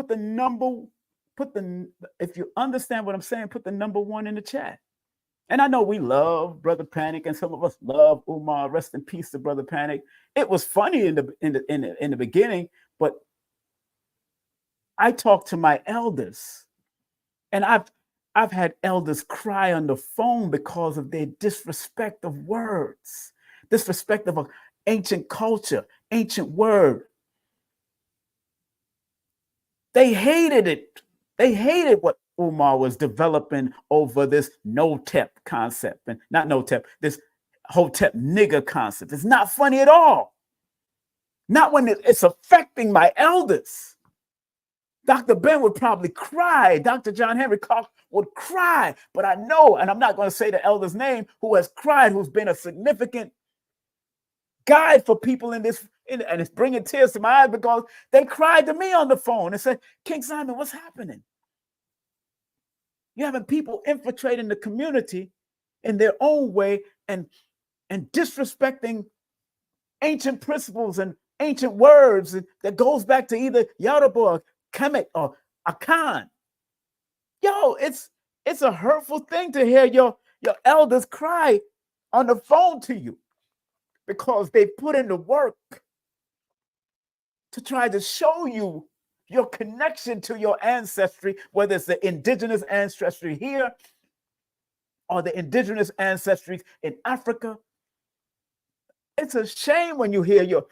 if you understand what I'm saying, put the number 1 in the chat. And I know we love Brother Panic, and some of us love Umar. Rest in peace to Brother Panic. It was funny in the beginning, but I talked to my elders, and I've had elders cry on the phone because of their disrespect of words, disrespect of an ancient culture, ancient word. They hated it. They hated what Umar was developing over this no-tep concept, and not no-tep, this Hotep nigger concept. It's not funny at all. Not when it's affecting my elders. Dr. Ben would probably cry. Dr. John Henry Clark would cry. But I know, and I'm not going to say the elder's name, who has cried, who's been a significant guide for people in this, and it's bringing tears to my eyes because they cried to me on the phone and said, King Simon, what's happening? You're having people infiltrating the community in their own way and disrespecting ancient principles and ancient words that goes back to either Yoruba or Kemet or Akan. Yo, it's a hurtful thing to hear your elders cry on the phone to you because they put in the work to try to show you your connection to your ancestry, whether it's the indigenous ancestry here or the indigenous ancestries in Africa. It's a shame when you hear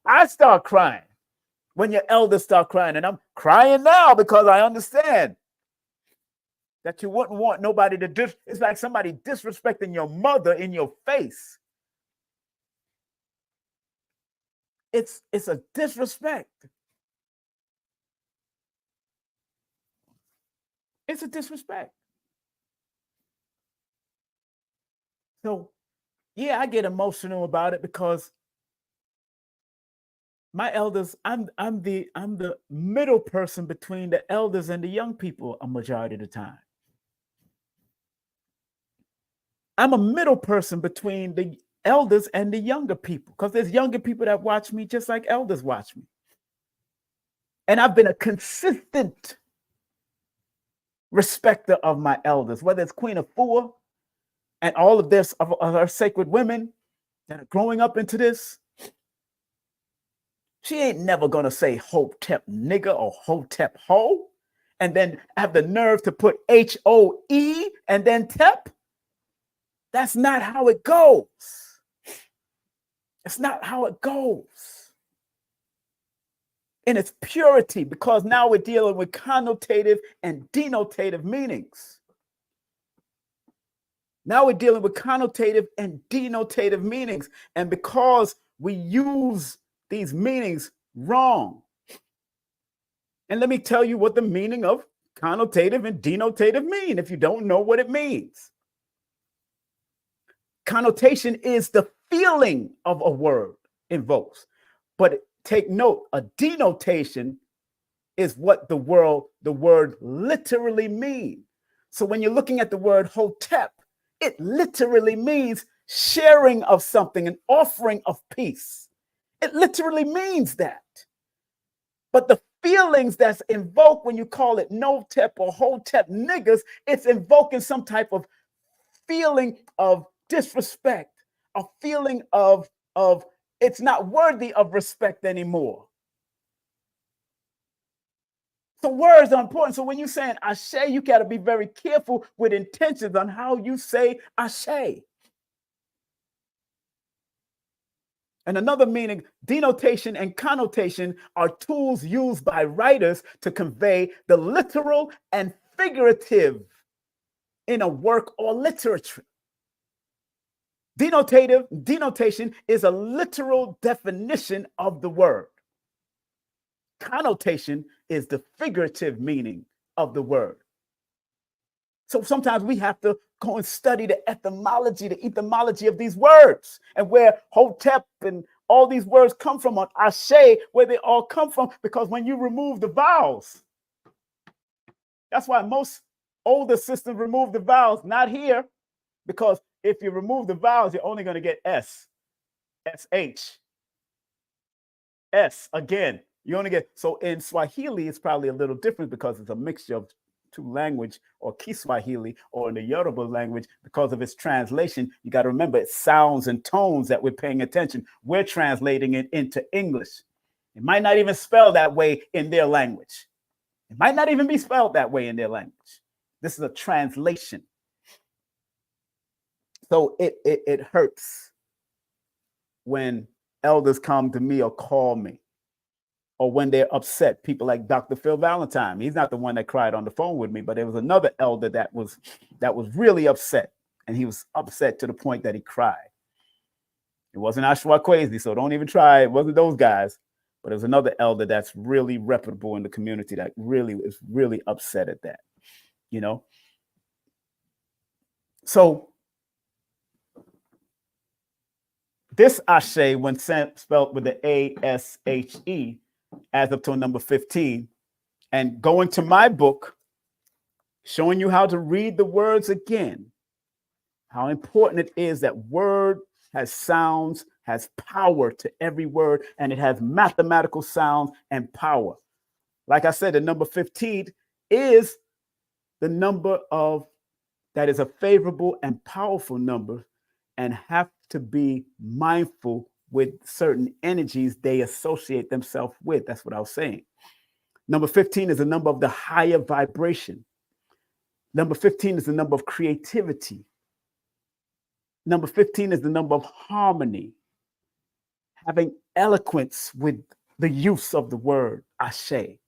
I start crying when your elders start crying, and I'm crying now because I understand that you wouldn't want nobody to it's like somebody disrespecting your mother in your face. It's a disrespect. It's a disrespect. So, yeah, I get emotional about it because my elders, I'm the middle person between the elders and the young people a majority of the time. I'm a middle person between the elders and the younger people because there's younger people that watch me just like elders watch me. And I've been a consistent respecter of my elders, whether it's Queen Afua, And all of this, of our sacred women that are growing up into this, she ain't never gonna say hotep nigga or hotep ho, and then have the nerve to put HOE and then tep. That's not how it goes. It's not how it goes. In its purity, because now we're dealing with connotative and denotative meanings. Now we're dealing with connotative and denotative meanings. And because we use these meanings wrong. And let me tell you what the meaning of connotative and denotative mean if you don't know what it means. Connotation is the feeling of a word invokes. But take note, a denotation is what the word literally means. So when you're looking at the word hotep, it literally means sharing of something, an offering of peace. It literally means that. But the feelings that's invoked when you call it no-tep or hotep niggas, it's invoking some type of feeling of disrespect, a feeling of it's not worthy of respect anymore. So words are important. So when you're saying Ashe, you got to be very careful with intentions on how you say Ashe. And another meaning, denotation and connotation are tools used by writers to convey the literal and figurative in a work or literature. Denotation is a literal definition of the word. Connotation is the figurative meaning of the word. So sometimes we have to go and study the etymology of these words and where hotep and all these words come from, on Ashe, where they all come from, because when you remove the vowels, that's why most older systems remove the vowels, not here, because if you remove the vowels, you're only going to get S, SH, S again. You only get, so in Swahili, it's probably a little different because it's a mixture of two language, or Kiswahili, or in the Yoruba language, because of its translation. You got to remember, it's sounds and tones that we're paying attention. We're translating it into English. It might not even spell that way in their language. It might not even be spelled that way in their language. This is a translation. So it hurts when elders come to me or call me, or when they're upset. People like Dr. Phil Valentine. He's not the one that cried on the phone with me, but there was another elder that was really upset, and he was upset to the point that he cried. It wasn't Ashwa Kwesi, so don't even try. It wasn't those guys, but it was another elder that's really reputable in the community that really is really upset at that, you know. So this Ashe, when spelled with the A-S-H-E, adds up to number 15. And going to my book, showing you how to read the words again, how important it is that word has sounds, has power to every word, and it has mathematical sounds and power. Like I said, the number 15 is the number of that is a favorable and powerful number, and have to be mindful with certain energies they associate themselves with. That's what I was saying. Number 15 is a number of the higher vibration. Number 15 is the number of creativity. Number 15 is the number of harmony, having eloquence with the use of the word Ashe.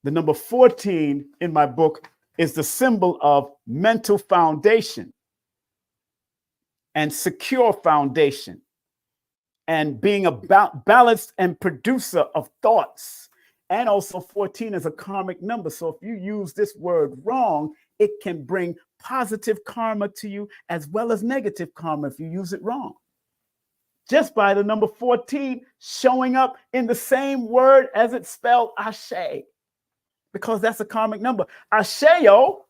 The number 14 in my book is the symbol of mental foundation and secure foundation, and being a balanced and producer of thoughts. And also 14 is a karmic number. So if you use this word wrong, it can bring positive karma to you as well as negative karma if you use it wrong. Just by the number 14 showing up in the same word as it's spelled Ashe, because that's a karmic number. Asheo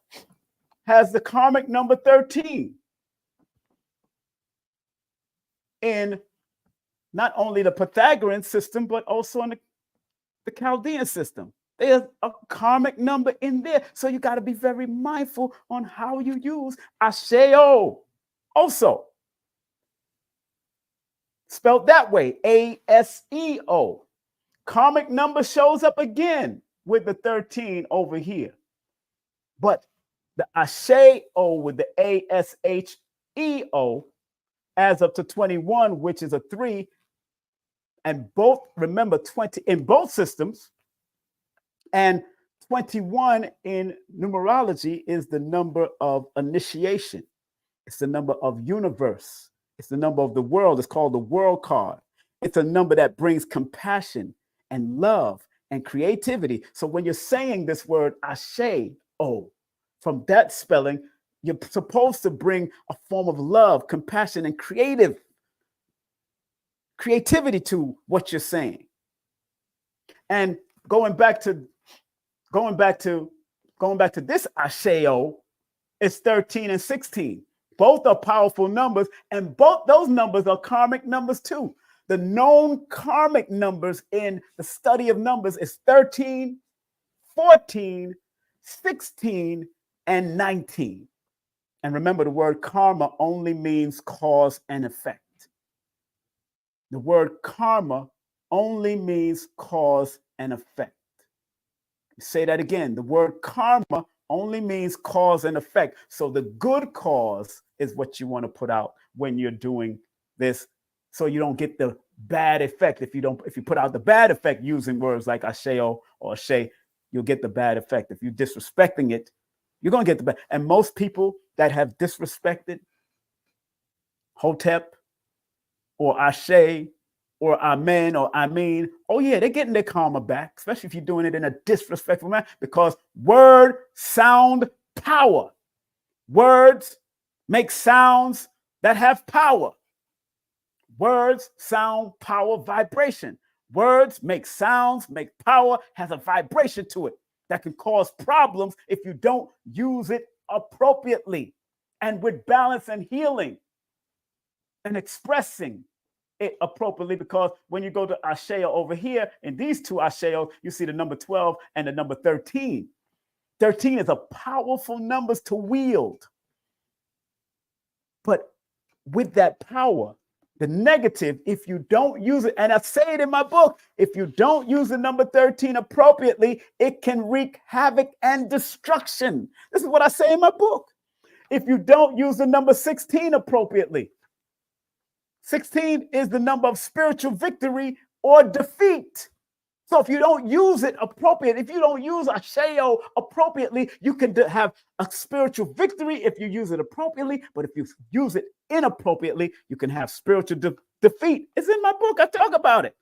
has the karmic number 13 in not only the Pythagorean system, but also in the Chaldean system. There's a karmic number in there. So you got to be very mindful on how you use Asheo. Also, spelled that way, A-S-E-O. Karmic number shows up again with the 13 over here. But the Asheo with the A-S-H-E-O adds up to 21, which is a 3. And both, remember, 20 in both systems, and 21 in numerology is the number of initiation. It's the number of universe. It's the number of the world. It's called the world card. It's a number that brings compassion and love and creativity. So when you're saying this word Ashe-o, from that spelling, you're supposed to bring a form of love, compassion, and creativity to what you're saying. And going back to this Asheo, it's 13 and 16. Both are powerful numbers, and both those numbers are karmic numbers too. The known karmic numbers in the study of numbers is 13, 14, 16, and 19. And remember, the word karma only means cause and effect. The word karma only means cause and effect. Say that again. The word karma only means cause and effect. So the good cause is what you want to put out when you're doing this, so you don't get the bad effect. If you put out the bad effect using words like Asheo or Ashe, you'll get the bad effect. If you're disrespecting it, you're going to get the bad. And most people that have disrespected Hotep or Ashe or Amen or I mean, oh yeah, they're getting their karma back, especially if you're doing it in a disrespectful manner, because word, sound, power. Words make sounds that have power. Words, sound, power, vibration. Words make sounds, make power, has a vibration to it that can cause problems if you don't use it appropriately and with balance and healing and expressing it appropriately. Because when you go to Asheo over here, in these two Asheos, you see the number 12 and the number 13. 13 is a powerful numbers to wield. But with that power, the negative, if you don't use it, and I say it in my book, if you don't use the number 13 appropriately, it can wreak havoc and destruction. This is what I say in my book. If you don't use the number 16 appropriately, 16 is the number of spiritual victory or defeat. So if you don't use it appropriately, if you don't use Asheo appropriately, you can have a spiritual victory if you use it appropriately. But if you use it inappropriately, you can have spiritual defeat. It's in my book. I talk about it.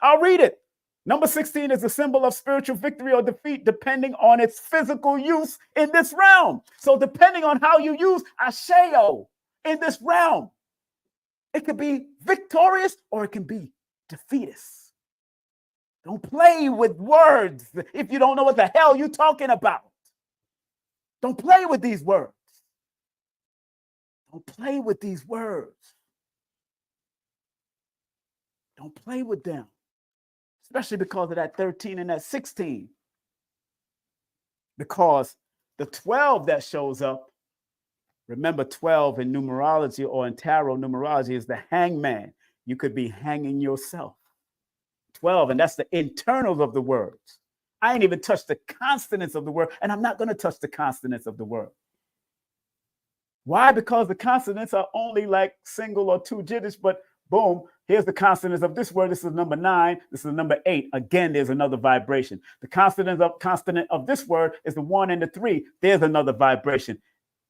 I'll read it. Number 16 is a symbol of spiritual victory or defeat, depending on its physical use in this realm. So depending on how you use Asheo in this realm, it could be victorious or it can be defeatist. Don't play with words if you don't know what the hell you're talking about. Don't play with these words. Don't play with these words. Don't play with them, especially because of that 13 and that 16. Because the 12 that shows up, remember 12 in numerology or in tarot numerology is the hangman. You could be hanging yourself. 12, and that's the internals of the words. I ain't even touched the consonants of the word, and I'm not going to touch the consonants of the word. Why? Because the consonants are only like single or two digits, but boom, here's the consonants of this word. This is number 9. This is number 8. Again, there's another vibration. The consonant of this word is the 1 and the 3. There's another vibration.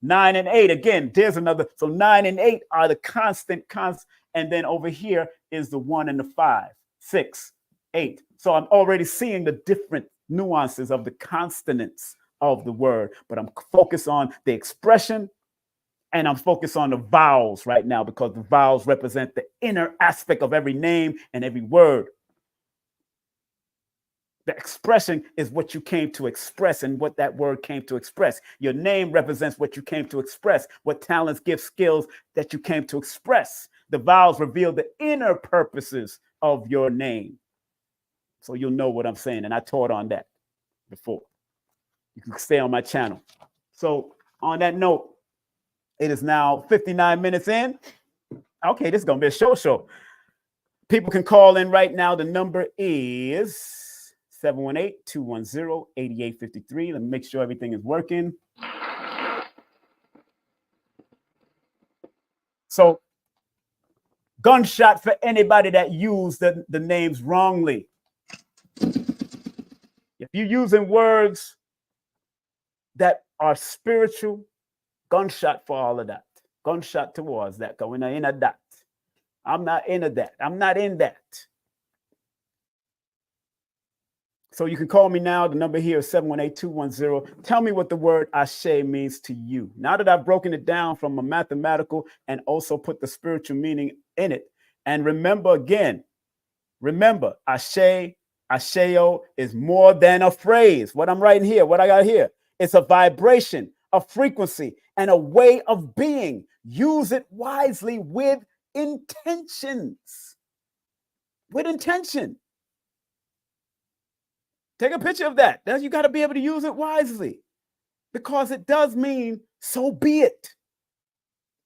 9 and 8, again, there's another. So 9 and 8 are the constant, and then over here is the 1 and the 5, 6, 8. So I'm already seeing the different nuances of the consonants of the word, but I'm focused on the expression and I'm focused on the vowels right now, because the vowels represent the inner aspect of every name and every word. The expression is what you came to express and what that word came to express. Your name represents what you came to express, what talents, gifts, skills that you came to express. The vowels reveal the inner purposes of your name. So you'll know what I'm saying. And I taught on that. before. You can stay on my channel. So on that note, it is now 59 minutes in. Okay, this is going to be a show. People can call in right now. The number is 718-210-8853. Let me make sure everything is working. So, gunshot for anybody that used the names wrongly. If you're using words that are spiritual, gunshot for all of that. Gunshot towards that. Going in at that. I'm not into that. I'm not in that. So you can call me now. The number here is 718-210. Tell me what the word Ashe means to you. Now that I've broken it down from a mathematical and also put the spiritual meaning in it. And remember again, Ashe, Asheo is more than a phrase. What I'm writing here, what I got here, it's a vibration, a frequency, and a way of being. Use it wisely with intentions. With intention. Take a picture of that. You got to be able to use it wisely because it does mean so be it.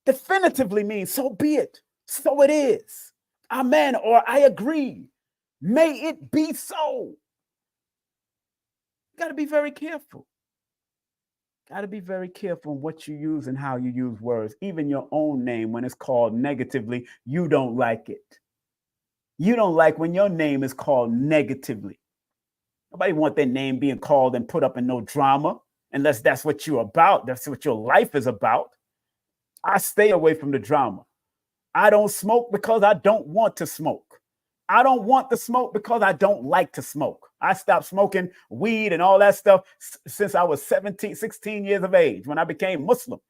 Definitively means so be it. So it is. Amen. Or I agree. May it be so. You got to be very careful. Got to be very careful in what you use and how you use words. Even your own name, when it's called negatively, you don't like it. You don't like when your name is called negatively. Nobody want their name being called and put up in no drama, unless that's what you're about. That's what your life is about. I stay away from the drama. I don't smoke because I don't want to smoke. I don't want to smoke because I don't like to smoke. I stopped smoking weed and all that stuff since I was 16 years of age when I became Muslim.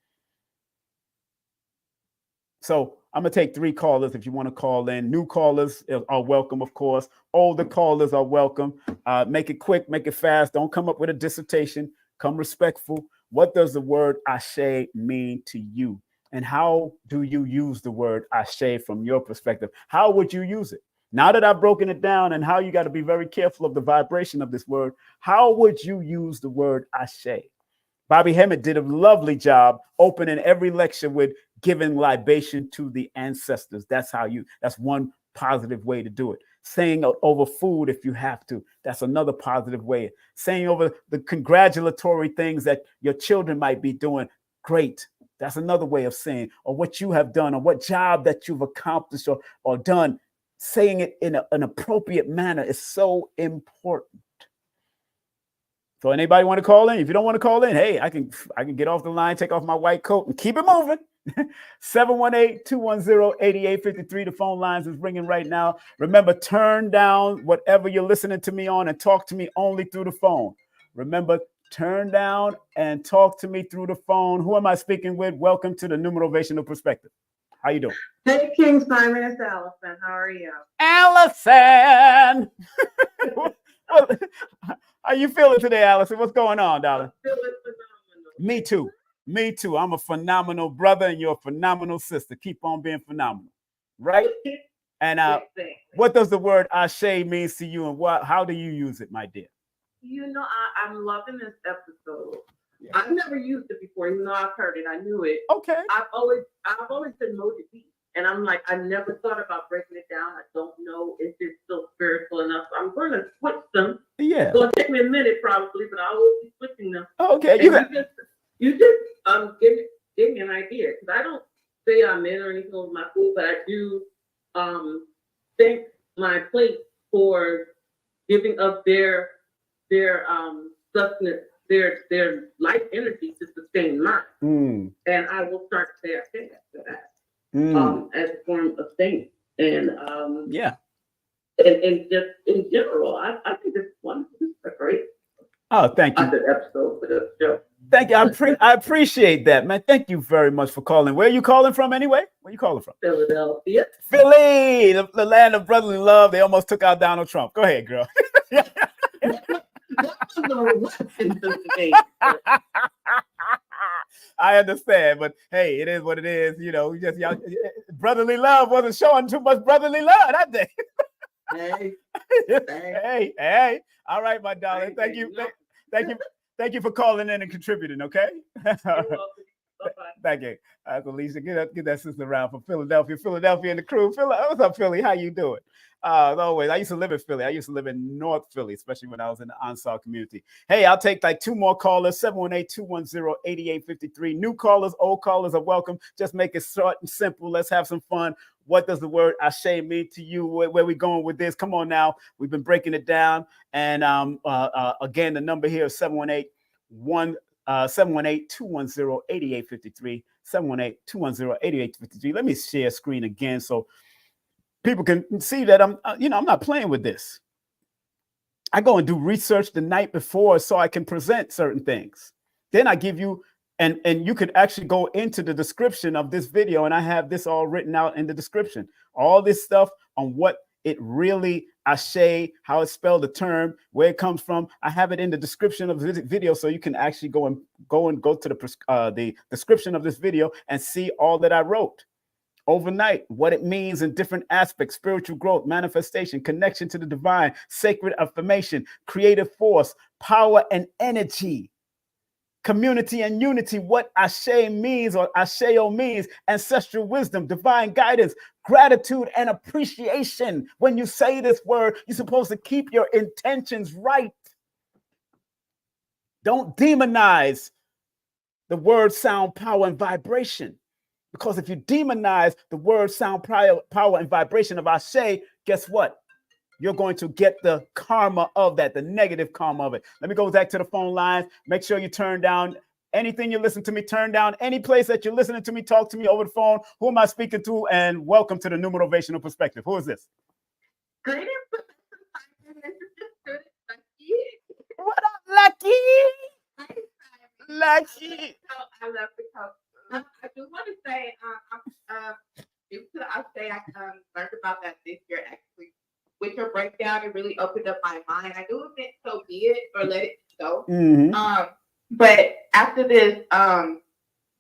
So I'm going to take 3 callers if you want to call in. New callers are welcome, of course. Older callers are welcome. Make it quick, make it fast. Don't come up with a dissertation. Come respectful. What does the word Ashe mean to you? And how do you use the word Ashe from your perspective? How would you use it? Now that I've broken it down and how you got to be very careful of the vibration of this word, how would you use the word Ashe? Bobby Hemmett did a lovely job opening every lecture with giving libation to the ancestors. That's one positive way to do it. Saying over food if you have to. That's another positive way. Saying over the congratulatory things that your children might be doing. Great. That's another way of saying, or what you have done, or what job that you've accomplished or done. Saying it in an appropriate manner is so important. So anybody want to call in? If you don't want to call in, hey, I can get off the line, take off my white coat, and keep it moving. 718-210-8853. The phone lines is ringing right now. Remember, turn down whatever you're listening to me on and talk to me only through the phone. Remember, turn down and talk to me through the phone. Who am I speaking with? Welcome to the Numerovational Perspective. How you doing? Hey, King Simon, it's Allison. How are you? Allison! How you feeling today, Allison? What's going on, darling? I'm feeling phenomenal. Me too. Me too. I'm a phenomenal brother and you're a phenomenal sister. Keep on being phenomenal. Right? And what does the word Ashe means to you and how do you use it, my dear? You know, I'm loving this episode. Yeah. I've never used it before, even though I've heard it. I knew it. Okay. I've always been motivated. And I'm like, I never thought about breaking it down. I don't know if it's still spiritual enough. So I'm going to switch them. Yeah. It's going to take me a minute probably, but I will be switching them. Okay. You just give me an idea. Because I don't say I'm in or anything with my food, but I do thank my plate for giving up their sustenance, their life energy to sustain mine. And I will start to say I think after that. As a form of thanks. And and just in general, I think this is a great thank you. Episode for this show. Thank you. I appreciate that, man. Thank you very much for calling. Where are you calling from anyway? Where are you calling from? Philadelphia. Philly, the land of brotherly love. They almost took out Donald Trump. Go ahead, girl. I understand, but hey, it is what it is. You know, brotherly love wasn't showing too much brotherly love that day. Hey. Hey. All right, my darling. Thank you. Thank you for calling in and contributing. Okay. Thank you. Alicia, get that sister around from Philadelphia. Philadelphia and the crew. What's up, Philly? How you doing? As always, I used to live in Philly. I used to live in North Philly, especially when I was in the Ansar community. Hey, I'll take like 2 more callers, 718-210-8853. New callers, old callers are welcome. Just make it short and simple. Let's have some fun. What does the word Ashe mean to you? Where we going with this? Come on now. We've been breaking it down. And again, the number here is 718-210-8853. 718-210-8853. Let me share screen again so people can see that I'm not playing with this. I go and do research the night before so I can present certain things. Then I give you, and you could actually go into the description of this video, and I have this all written out in the description. All this stuff on what it really, Ashe, how it's spelled, the term, where it comes from. I have it in the description of the video, so you can actually go to the description of this video and see all that I wrote overnight, what it means in different aspects: spiritual growth, manifestation, connection to the divine, sacred affirmation, creative force, power and energy, community and unity, what Ashe means or Asheo means, ancestral wisdom, divine guidance, gratitude and appreciation. When you say this word, you're supposed to keep your intentions right. Don't demonize the word, sound, power, and vibration. Because if you demonize the word, sound, power, and vibration of Ashe, guess what? You're going to get the karma of that, the negative karma of it. Let me go back to the phone lines. Make sure you turn down anything you listen to me, turn down any place that you're listening to me, talk to me over the phone. Who am I speaking to? And welcome to the Numerovational Perspective. Who is this? Greetings, What up, Lucky? Lucky. I love the coach. I do want to say, due to I learned about that this year actually. With your breakdown, it really opened up my mind. I knew it meant so be it or let it go. Mm-hmm. But after this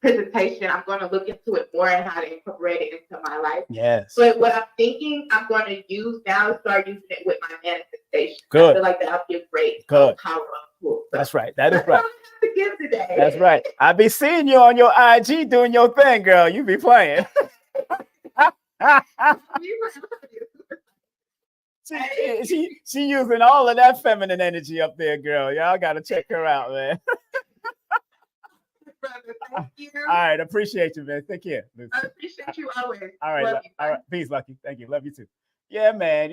presentation, I'm going to look into it more and how to incorporate it into my life. Yes. But what I'm thinking I'm going to use now is start using it with my manifestation. Good. I feel like that'll be a great Good. power up tool. So That's right. That is right. I have to give today. That's right. I be seeing you on your IG doing your thing, girl. You be playing. She using all of that feminine energy up there, girl. Y'all gotta check her out, man. Brother, thank you. All right, appreciate you, man. Take care. I appreciate you always. All right, all right. Peace, Lucky. Thank you. Love you too. Yeah, man.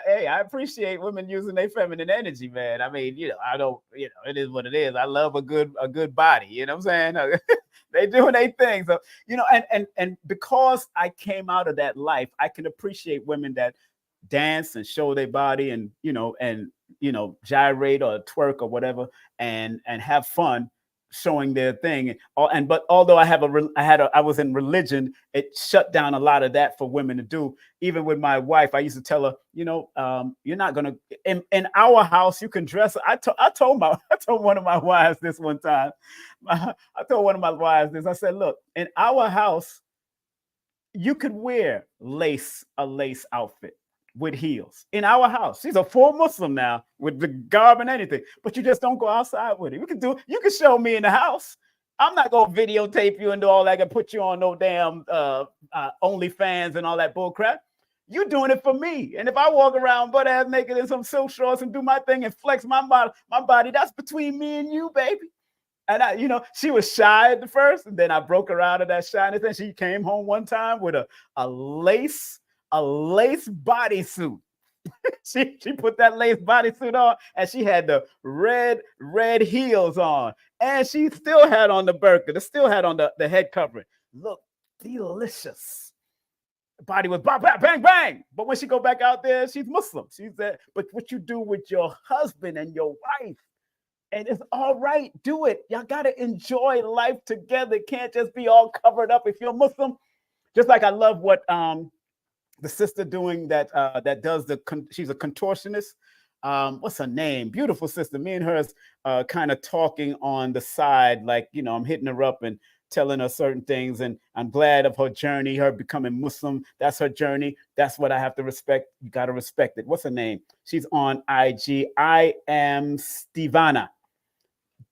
Hey, I appreciate women using their feminine energy, man. I mean, I don't, it is what it is. I love a good body. You know what I'm saying? They doing their thing. So, and because I came out of that life, I can appreciate women that dance and show their body and gyrate or twerk or whatever and have fun showing their thing. But although I was in religion, it shut down a lot of that for women to do. Even with my wife, I used to tell her, you're not gonna in our house you can dress. I told one of my wives this one time. I told one of my wives this. I said, look, in our house you could wear a lace outfit with heels in our house. She's a full Muslim now with the garb and anything, but you just don't go outside with it. You can show me in the house. I'm not gonna videotape you and do all that and put you on no damn OnlyFans and all that bull crap. You're doing it for me. And if I walk around butt ass naked in some silk shorts and do my thing and flex my body, that's between me and you, baby. And she was shy at the first, and then I broke her out of that shyness. And she came home one time with a lace bodysuit. she put that lace bodysuit on, and she had the red heels on, and she still had on the burqa, still had on the head covering. Look delicious. The body was bang, bang, bang. But when she go back out there, she's Muslim. She's that. But what you do with your husband and your wife, and it's all right, do it. Y'all gotta enjoy life together. It can't just be all covered up if you're Muslim. Just like I love what the sister doing that does she's a contortionist. What's her name? Beautiful sister. Me and her kind of talking on the side, like, I'm hitting her up and telling her certain things, and I'm glad of her journey, her becoming Muslim. That's her journey. That's what I have to respect. You got to respect it. What's her name? She's on IG. I am Stevana.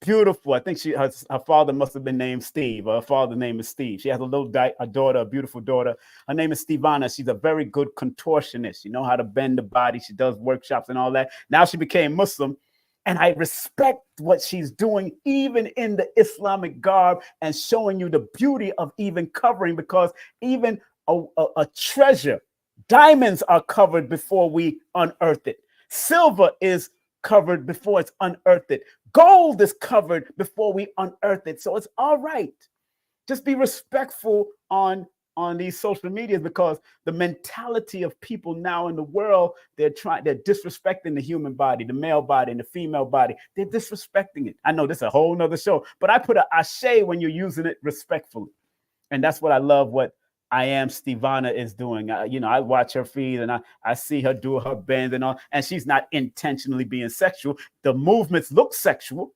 beautiful. I think her father must have been named Steve. Her father's name is Steve. She has a daughter, a beautiful daughter. Her name is Stevana. She's a very good contortionist. She knows how to bend the body. She does workshops and all that. Now she became Muslim. And I respect what she's doing, even in the Islamic garb, and showing you the beauty of even covering, because even a treasure, diamonds are covered before we unearth it. Silver is covered before it's unearthed. Gold is covered before we unearth it. So it's all right. Just be respectful on these social medias, because the mentality of people now in the world, they're disrespecting the human body, the male body and the female body. They're disrespecting it. I know this is a whole nother show, but I put an ashe when you're using it respectfully. And that's what I love what I Am Stevana is doing. I watch her feed and I see her do her bend and all, and she's not intentionally being sexual. The movements look sexual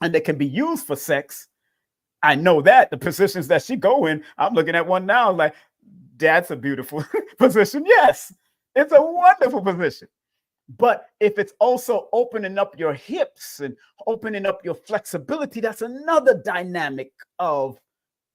and they can be used for sex. I know that the positions that she go in, I'm looking at one now like, that's a beautiful position. Yes, it's a wonderful position. But if it's also opening up your hips and opening up your flexibility, that's another dynamic of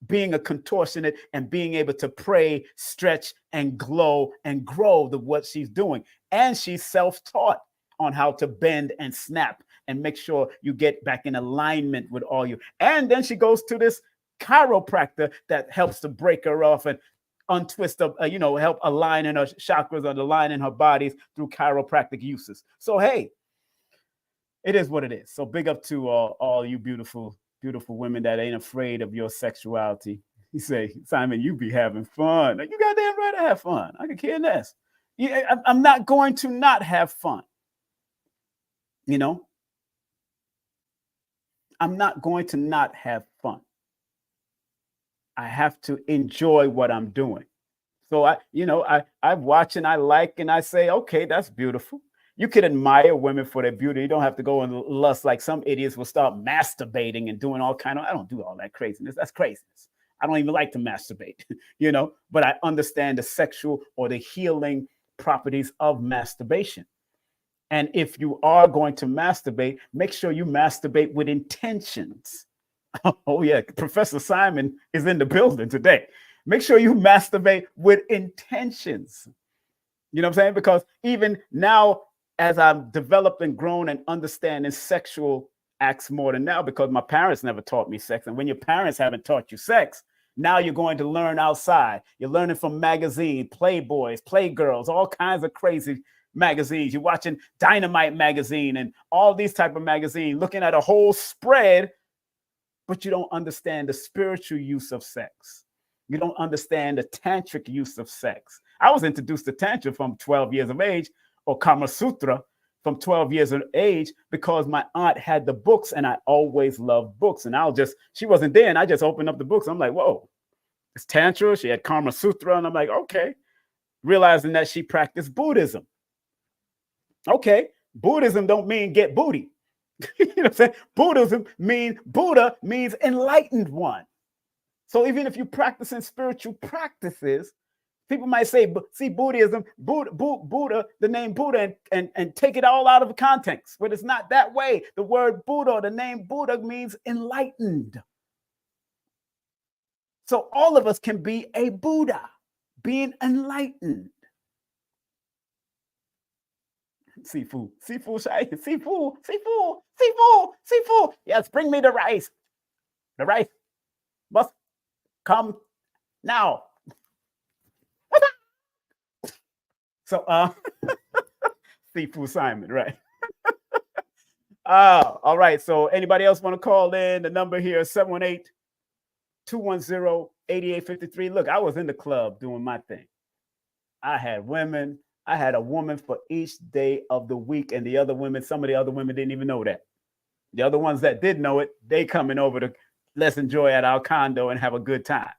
being a contortionist and being able to pray, stretch, and glow and grow what she's doing. And she's self-taught on how to bend and snap and make sure you get back in alignment with all you. And then she goes to this chiropractor that helps to break her off and untwist up, help align in her chakras and align in her bodies through chiropractic uses. So, hey, it is what it is. So big up to all you beautiful women that ain't afraid of your sexuality. You say, Simon, you be having fun. You goddamn right to have fun. I could care less. Yeah, I'm not going to not have fun. I'm not going to not have fun. I have to enjoy what I'm doing. So I watch and I like and I say, okay, that's beautiful. You can admire women for their beauty. You don't have to go and lust like some idiots will start masturbating and doing all kind of. I don't do all that craziness. That's craziness. I don't even like to masturbate, but I understand the sexual or the healing properties of masturbation. And if you are going to masturbate, make sure you masturbate with intentions. Oh, yeah. Professor Simon is in the building today. Make sure you masturbate with intentions. You know what I'm saying? Because even now, as I've developed and grown and understanding sexual acts more than now, because my parents never taught me sex. And when your parents haven't taught you sex, now you're going to learn outside. You're learning from magazines, Playboys, Playgirls, all kinds of crazy magazines. You're watching Dynamite magazine and all these type of magazines, looking at a whole spread, but you don't understand the spiritual use of sex. You don't understand the tantric use of sex. I was introduced to tantra from 12 years of age, or Kama Sutra from 12 years of age, because my aunt had the books and I always loved books. And she wasn't there and I just opened up the books. I'm like, whoa, it's tantra. She had Kama Sutra. And I'm like, okay, realizing that she practiced Buddhism. Okay, Buddhism don't mean get booty. You know what I'm saying? Buddha means enlightened one. So even if you practice in spiritual practices, people might say, see, Buddhism, Buddha, the name Buddha, and take it all out of context, but it's not that way. The word Buddha, the name Buddha, means enlightened. So all of us can be a Buddha, being enlightened. Seafood. Yes, bring me the rice. The rice must come now. So, Seafood Simon, right? All right. So anybody else want to call in? The number here is 718-210-8853. Look, I was in the club doing my thing. I had women. I had a woman for each day of the week, and some of the other women didn't even know that. The other ones that did know it, they coming over to let's enjoy at our condo and have a good time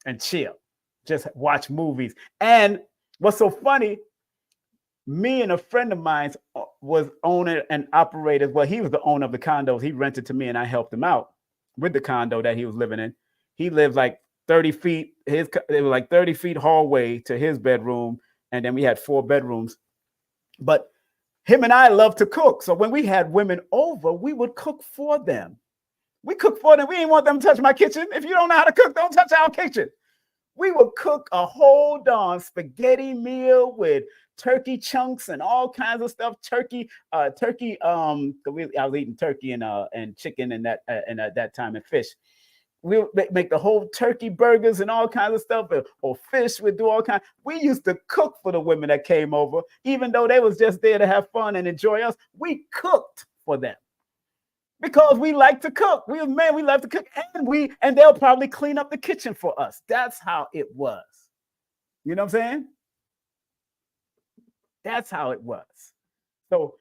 and chill, just watch movies. And what's so funny, me and a friend of mine was owner and operator. Well, he was the owner of the condos. He rented to me and I helped him out with the condo that he was living in. He lived like 30 feet. It was like 30 feet hallway to his bedroom. And then we had 4 bedrooms. But him and I love to cook. So when we had women over, we would cook for them. We cook for them. We ain't want them to touch my kitchen. If you don't know how to cook, don't touch our kitchen. We would cook a whole darn spaghetti meal with turkey chunks and all kinds of stuff. Turkey. I was eating turkey and chicken and that time and fish. We make the whole turkey burgers and all kinds of stuff, or fish. We do all kinds. We used to cook for the women that came over, even though they was just there to have fun and enjoy us. We cooked for them because we like to cook. We love to cook, and they'll probably clean up the kitchen for us. That's how it was. You know what I'm saying? That's how it was. So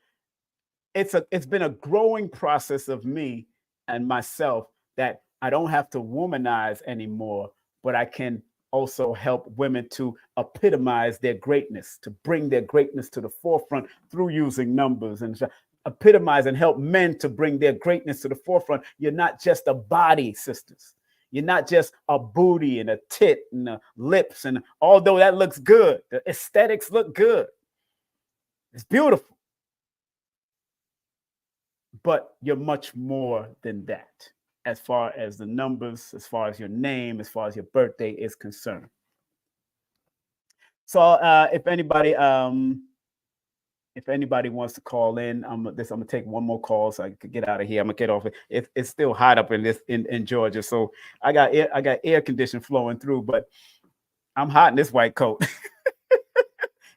it's been a growing process of me and myself that I don't have to womanize anymore, but I can also help women to epitomize their greatness, to bring their greatness to the forefront through using numbers, and epitomize and help men to bring their greatness to the forefront. You're not just a body, sisters. You're not just a booty and a tit and lips. And although that looks good, the aesthetics look good. It's beautiful. But you're much more than that, as far as the numbers, as far as your name, as far as your birthday is concerned. So if anybody wants to call in, I'm gonna take one more call so I can get out of here. I'm gonna get off it. It's still hot up in Georgia, so I got air conditioning flowing through, but I'm hot in this white coat.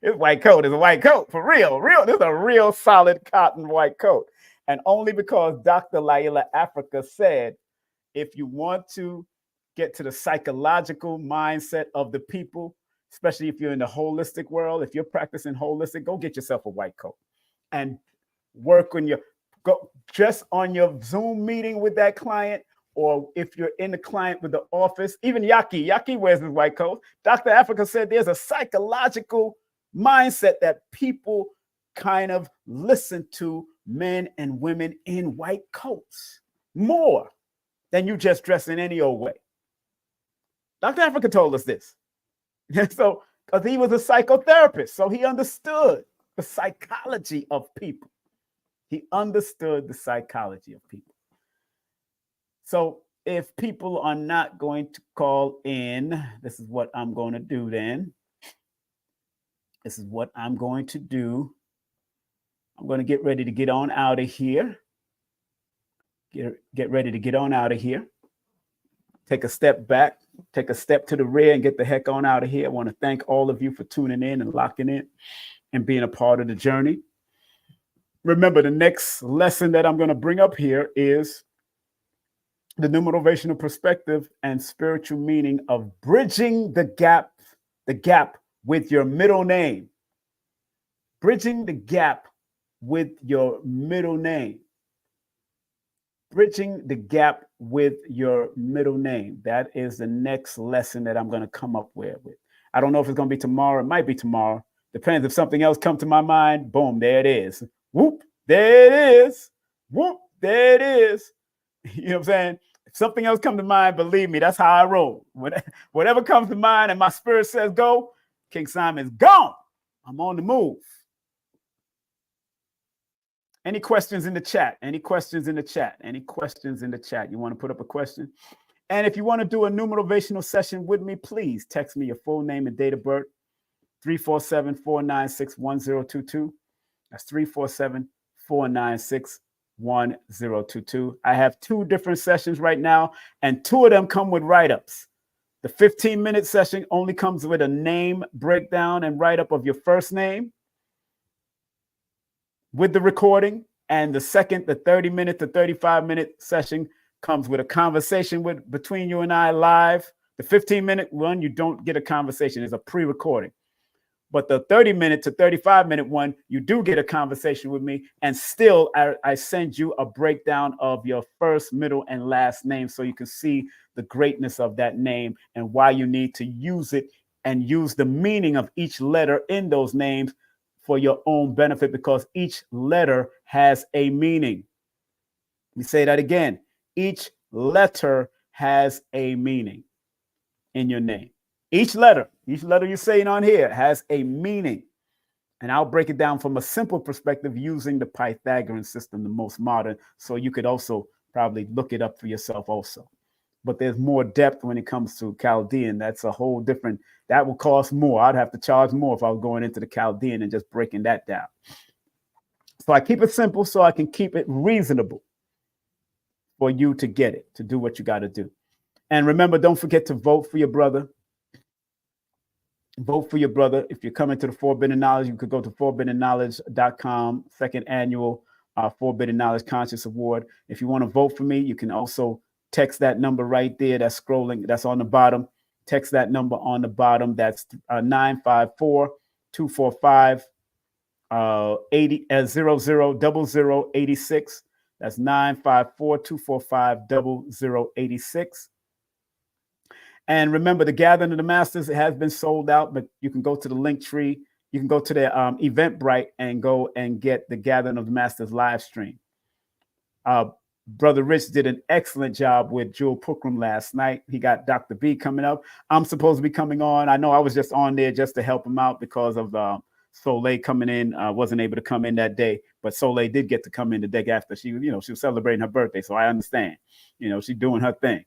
This white coat is a white coat for real. This is a real solid cotton white coat. And only because Dr. Laila Africa said, if you want to get to the psychological mindset of the people, especially if you're in the holistic world, if you're practicing holistic, go get yourself a white coat and work on just on your Zoom meeting with that client, or if you're in the client with the office, even Yaki wears his white coat. Dr. Africa said there's a psychological mindset that people kind of listen to men and women in white coats more than you just dress in any old way. Dr. Africa told us this. So, because he was a psychotherapist, so he understood the psychology of people. He understood the psychology of people. So if people are not going to call in, this is what I'm going to do then. This is what I'm going to do. I'm going to get ready to get on out of here. Get ready to get on out of here. Take a step back, take a step to the rear, and get the heck on out of here. I want to thank all of you for tuning in and locking in and being a part of the journey. Remember, the next lesson that I'm going to bring up here is the Numerovational Perspective and Spiritual Meaning of bridging the gap with your middle name. Bridging the gap with your middle name. Bridging the gap with your middle name. That is the next lesson that I'm going to come up with. I don't know if it's going to be tomorrow. It might be tomorrow. Depends if something else comes to my mind. Boom, there it is. Whoop, there it is. Whoop, there it is. You know what I'm saying? If something else comes to mind, believe me, that's how I roll. Whatever comes to mind and my spirit says go, King Simon's gone. I'm on the move. Any questions in the chat? Any questions in the chat? Any questions in the chat? You want to put up a question? And if you want to do a numerovational session with me, please text me your full name and date of birth, 347-496-1022. That's 347-496-1022. I have 2 different sessions right now, and 2 of them come with write-ups. The 15-minute session only comes with a name breakdown and write-up of your first name with the recording, and the 30-minute to 35-minute session comes with a conversation between you and I live. The 15-minute one, you don't get a conversation. It's a pre-recording. But the 30-minute to 35-minute one, you do get a conversation with me, and still I send you a breakdown of your first, middle, and last name so you can see the greatness of that name and why you need to use it and use the meaning of each letter in those names for your own benefit, because each letter has a meaning. Let me say that again. Each letter has a meaning in your name. Each letter you're saying on here has a meaning. And I'll break it down from a simple perspective using the Pythagorean system, the most modern, so you could also probably look it up for yourself also. But there's more depth when it comes to Chaldean. That's a whole different, that will cost more. I'd have to charge more if I was going into the Chaldean and just breaking that down. So I keep it simple so I can keep it reasonable for you to get it, to do what you got to do. And remember, don't forget to vote for your brother. Vote for your brother. If you're coming to the Forbidden Knowledge, you could go to forbiddenknowledge.com, second annual Forbidden Knowledge Conscious Award. If you want to vote for me, you can also text that number right there. That's scrolling. That's on the bottom. Text that number on the bottom. That's 954-245 000086. That's 954-245-0086. And remember, the Gathering of the Masters, it has been sold out, but you can go to the link tree. You can go to the Eventbrite and go and get the Gathering of the Masters live stream. Brother Rich did an excellent job with Jewel Pookrum last night. He got Dr. B coming up. I'm supposed to be coming on. I know I was just on there just to help him out because of Soleil coming in. Wasn't able to come in that day, but Soleil did get to come in the day after. She was celebrating her birthday, so I understand. She's doing her thing.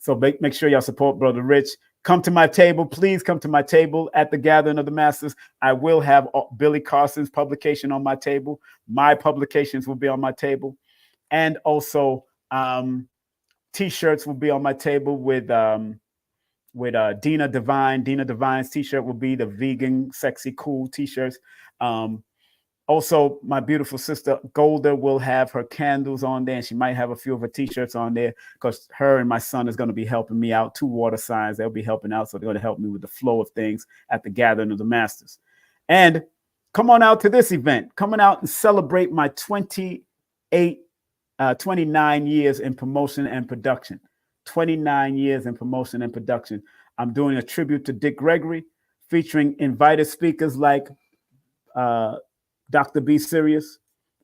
So make sure y'all support Brother Rich. Come to my table. Please come to my table at the Gathering of the Masters. I will have Billy Carson's publication on my table. My publications will be on my table. And also T-shirts will be on my table with Dina Divine. Dina Divine's T-shirt will be the vegan, sexy, cool T-shirts. Also, my beautiful sister Golda will have her candles on there, and she might have a few of her T-shirts on there because her and my son is going to be helping me out. 2 water signs, they'll be helping out, so they're going to help me with the flow of things at the Gathering of the Masters. And come on out to this event. Coming out and celebrate my 29 years in promotion and production. 29 years in promotion and production. I'm doing a tribute to Dick Gregory, featuring invited speakers like Dr. B. Sirius,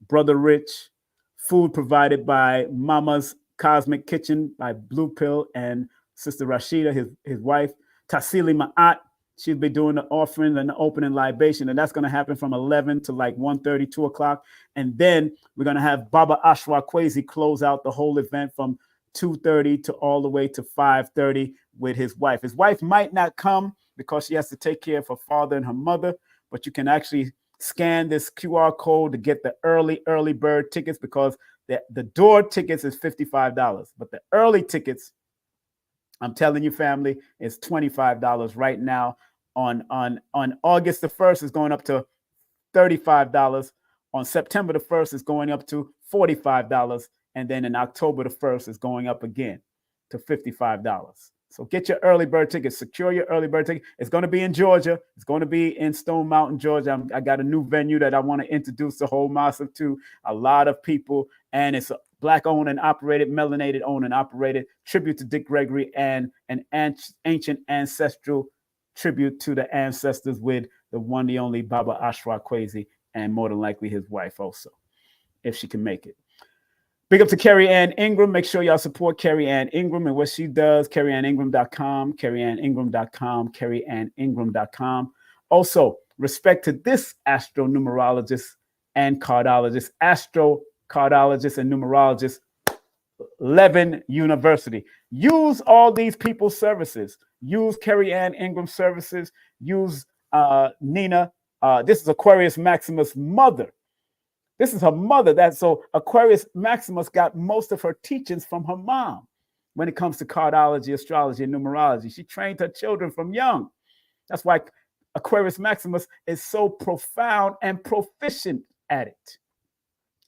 Brother Rich, food provided by Mama's Cosmic Kitchen by Blue Pill and Sister Rashida, his wife, Tassili Ma'at. She'll be doing the offering and the opening libation, and that's going to happen from 11 to like 1:30, 2 o'clock. And then we're going to have Baba Ashwa Kwesi close out the whole event from 2:30 to all the way to 5:30 with his wife. His wife might not come because she has to take care of her father and her mother, but you can actually scan this QR code to get the early bird tickets, because the door tickets is $55, but the early tickets, I'm telling you, family, is $25 right now. On August the 1st is going up to $35. On September the 1st is going up to $45. And then in October the 1st is going up again to $55. So get your early bird tickets, secure your early bird ticket. It's going to be in Georgia. It's going to be in Stone Mountain, Georgia. I got a new venue that I want to introduce the whole massive to a lot of people. And it's a Black owned and operated, melanated owned and operated tribute to Dick Gregory, and an ancient ancestral tribute to the ancestors with the one, the only Baba Ashwa Kwesi, and more than likely his wife also, if she can make it. Big up to Carrie Ann Ingram. Make sure y'all support Carrie Ann Ingram and what she does. CarrieAnnIngram.com, CarrieAnnIngram.com, CarrieAnnIngram.com. Also, respect to this astronumerologist and cardologist, astrocardologist and numerologist, Levin University. Use all these people's services. Use Carrie Ann Ingram services. Use Nina. This is Aquarius Maximus' mother. This is her mother. So Aquarius Maximus got most of her teachings from her mom when it comes to cardology, astrology, and numerology. She trained her children from young. That's why Aquarius Maximus is so profound and proficient at it.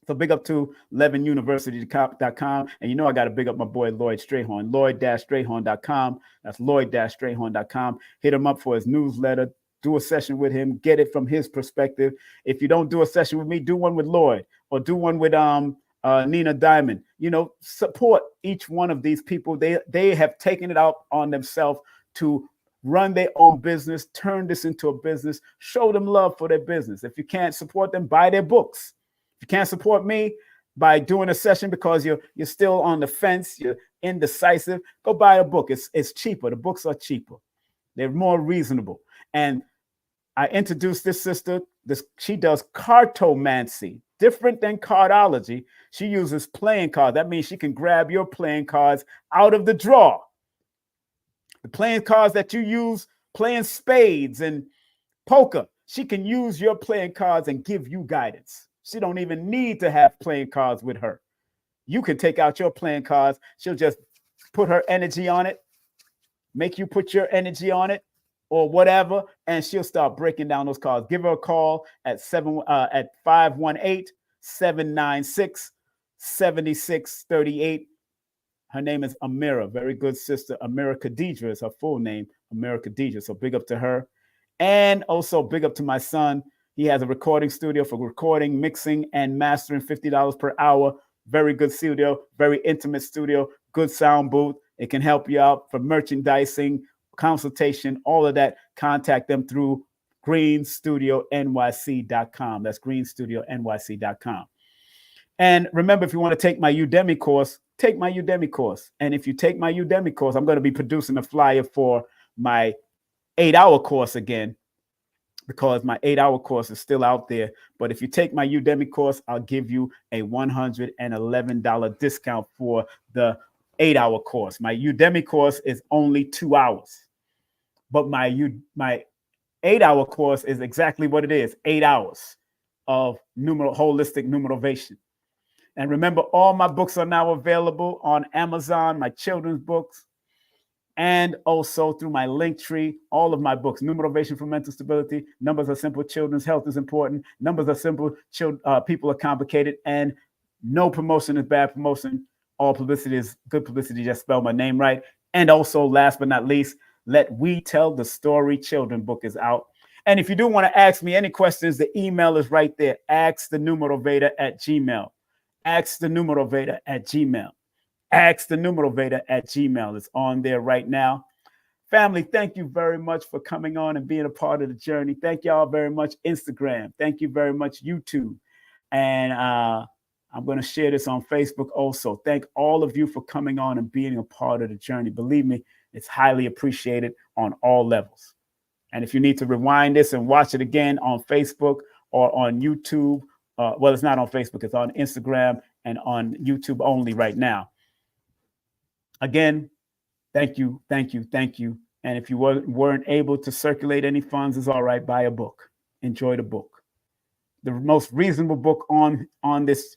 So big up to LevinUniversity.com. And you know I got to big up my boy Lloyd Strayhorn, Lloyd-Strayhorn.com. That's Lloyd-Strayhorn.com. Hit him up for his newsletter. Do a session with him. Get it from his perspective. If you don't do a session with me, do one with Lloyd or do one with Nina Diamond. Support each one of these people. They have taken it out on themselves to run their own business, turn this into a business, show them love for their business. If you can't support them, buy their books. If you can't support me by doing a session because you're still on the fence, you're indecisive, go buy a book. It's cheaper. The books are cheaper. They're more reasonable. And I introduced this sister. She does cartomancy. Different than cardology, she uses playing cards. That means she can grab your playing cards out of the drawer. The playing cards that you use playing spades and poker, she can use your playing cards and give you guidance. She don't even need to have playing cards with her. You can take out your playing cards. She'll just put her energy on it, make you put your energy on it or whatever, and she'll start breaking down those cards. Give her a call at 518-796-7638. Her name is Amira, very good sister. Amira Khadija is her full name, Amira Khadija. So big up to her. And also big up to my son. He has a recording studio for recording, mixing, and mastering, $50 per hour. Very good studio, very intimate studio, good sound booth. It can help you out for merchandising, consultation, all of that. Contact them through greenstudionyc.com. That's greenstudionyc.com. And remember, if you want to take my Udemy course, take my Udemy course. And if you take my Udemy course, I'm going to be producing a flyer for my 8-hour course again, because my 8-hour course is still out there. But if you take my Udemy course, I'll give you a $111 discount for the 8-hour course. My Udemy course is only 2 hours, but my 8-hour course is exactly what it is, 8 hours of holistic numerovation. And remember, all my books are now available on Amazon, my children's books, and also through my link tree. All of my books, Numerovation for Mental Stability, Numbers Are Simple, Children's Health is Important, Numbers Are Simple, People Are Complicated, and No Promotion is Bad Promotion. All publicity is good publicity, just spell my name right. And also, last but not least, Let We Tell the Story Children book is out. And if you do want to ask me any questions, the email is right there, askthenumerovator@gmail. askthenumerovator@gmail. askthenumerovator@gmail. It's on there right now. Family, thank you very much for coming on and being a part of the journey. Thank y'all very much, Instagram. Thank you very much, YouTube. And I'm going to share this on Facebook also. Thank all of you for coming on and being a part of the journey. Believe me, it's highly appreciated on all levels. And if you need to rewind this and watch it again on Facebook or on YouTube, well, it's not on Facebook, it's on Instagram and on YouTube only right now. Again, thank you, thank you, thank you. And if you weren't able to circulate any funds, it's all right. Buy a book. Enjoy the book. The most reasonable book on this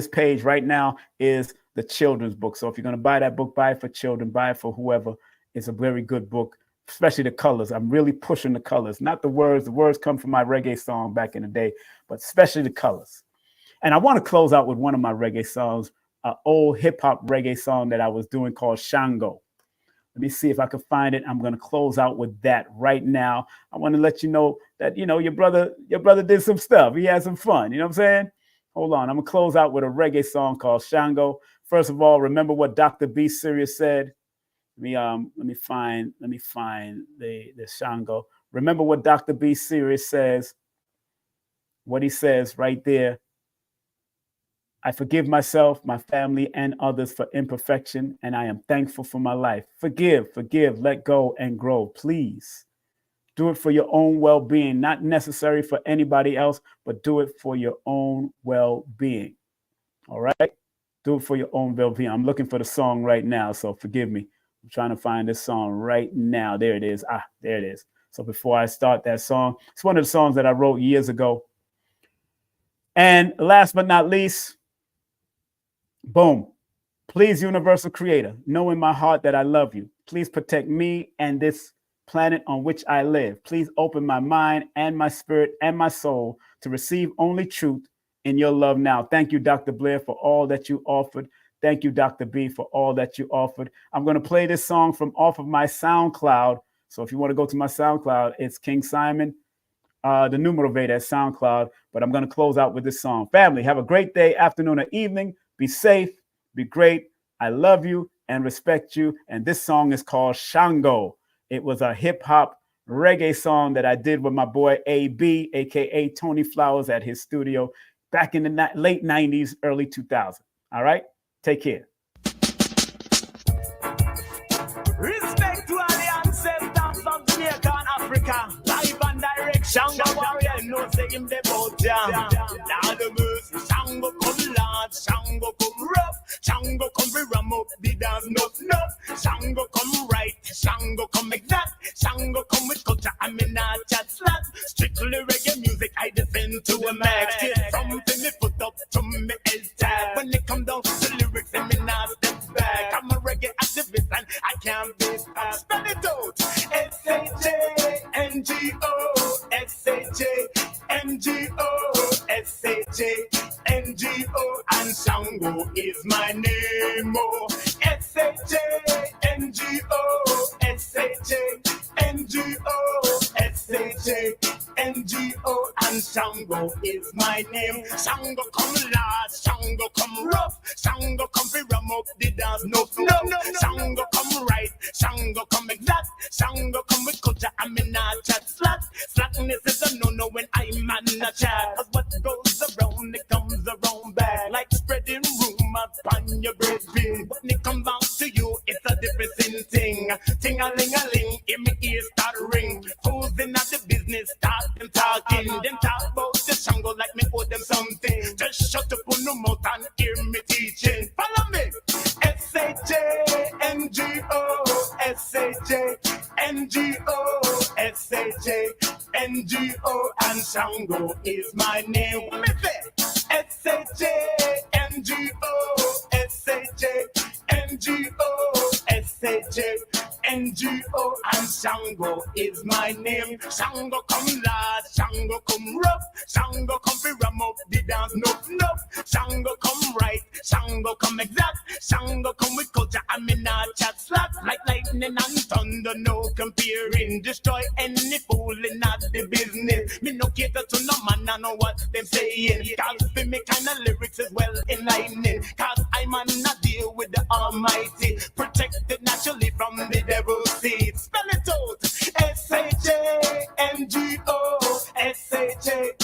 page right now is the children's book. So if you're going to buy that book, buy it for children, buy it for whoever. It's a very good book, especially the colors. I'm really pushing the colors, not the words. The words come from my reggae song back in the day, but especially the colors. And I want to close out with one of my reggae songs, an old hip hop reggae song that I was doing called Shango. Let me see if I can find it. I'm going to close out with that right now. I want to let you know that, you know, your brother did some stuff. He had some fun. You know what I'm saying? Hold on. I'm going to close out with a reggae song called Shango. First of all, remember what Dr. B. Sirius said. Let me find the Shango. Remember what Dr. B. Sirius says. What he says right there. I forgive myself, my family, and others for imperfection, and I am thankful for my life. Forgive, let go, and grow. Please do it for your own well-being, not necessary for anybody else, but do it for your own well-being. All right? Do it for your own well-being. I'm looking for the song right now, so forgive me. I'm trying to find this song right now. There it is. There it is. So before I start that song, it's one of the songs that I wrote years ago. And last but not least, boom. Please, Universal Creator, know in my heart that I love you. Please protect me and this planet on which I live. Please open my mind and my spirit and my soul to receive only truth in your love now. Thank you, Dr. Blair, for all that you offered. Thank you, Dr. B, for all that you offered. I'm going to play this song from off of my SoundCloud. So if you want to go to my SoundCloud, it's King Simon, the Numerovator at SoundCloud. But I'm going to close out with this song. Family, have a great day, afternoon, or evening. Be safe, be great. I love you and respect you. And this song is called Shango. It was a hip hop reggae song that I did with my boy AB, aka Tony Flowers, at his studio back in the late 90s, early 2000s. All right, take care. Respect to all the ancestors of Jamaica and Africa. Live and direct, Shango warrior, no say him the boat jam. Now the mercy. Shango come we ram up the dance, no. Shango come right, Shango come exact. Shango come with culture, I mean not chat slack. Strictly reggae music, I defend to a max. It's something me put up to me head tag. When it come down to the lyrics, I mean not step back. I'm a reggae activist and I can't be fast. Spell it out. S-H-A-N-G-O, S-H-A-N-G-O, S-H-A-N-G-O, and Shango is my name. Oh, S-H-A-N-G-O, S-H-A-N-G-O, S-H-A-N-G-O, and Shango is my name. Shango come large, Shango come rough, Shango come fi ram up the dance, no. Shango come right, Shango come exact, Shango come with culture, I mean not chat slack. Slackness is a no when I'm on a chat. Cause what goes around, it comes around back. Like spreading rumors on your breadbin. When it come back to you, it's a different thing. Ting-a-ling-a-ling, in my ears start ring. Who's in at the business, start them talking. Them talk about the Shango like me owe them something. Just shut up on the mouth and hear me teaching. Follow me. S-H-A-N-G-O, S-H-A-N-G-O, S-H-A-N-G-O, and Shango is my name. What me say? S-H-A-N-G-O, S-H-A-N-G-O, S-H-A-N-G-O, and Shango is my name. Shango come large, Shango come rough, Shango come fi ram up the dance, no. Shango come right, Shango come exact, Shango come with culture, I mean not chat slack. Like lightning and thunder, no comparing. Destroy any fool in the business. Me no cater to no man, I know what them saying. Cause for me kind of lyrics is well enlightening. Cause I'm on a deal with the Almighty, protected naturally from the devil's seed. Spell it out. S-H-A-N-G-O, S-H-A-N-G-O,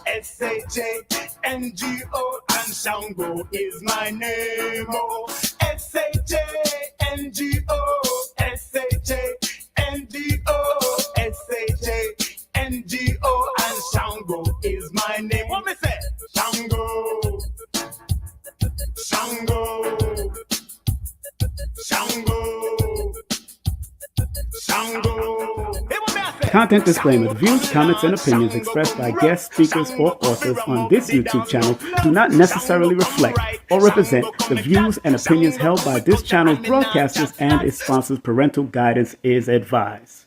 S-H-A-N-G-O, and Shango is my name. Oh, S-H-A-N-G-O, S-H-A-N-G-O, S-H-A-N-G-O, and Shango is my name. What me say? Shango, Shango, Shango, Shango. Hey, what me I say? Content disclaimer. The views, comments, and opinions expressed by guest speakers or authors on this YouTube channel do not necessarily reflect or represent the views and opinions held by this channel's broadcasters and its sponsors. Parental guidance is advised.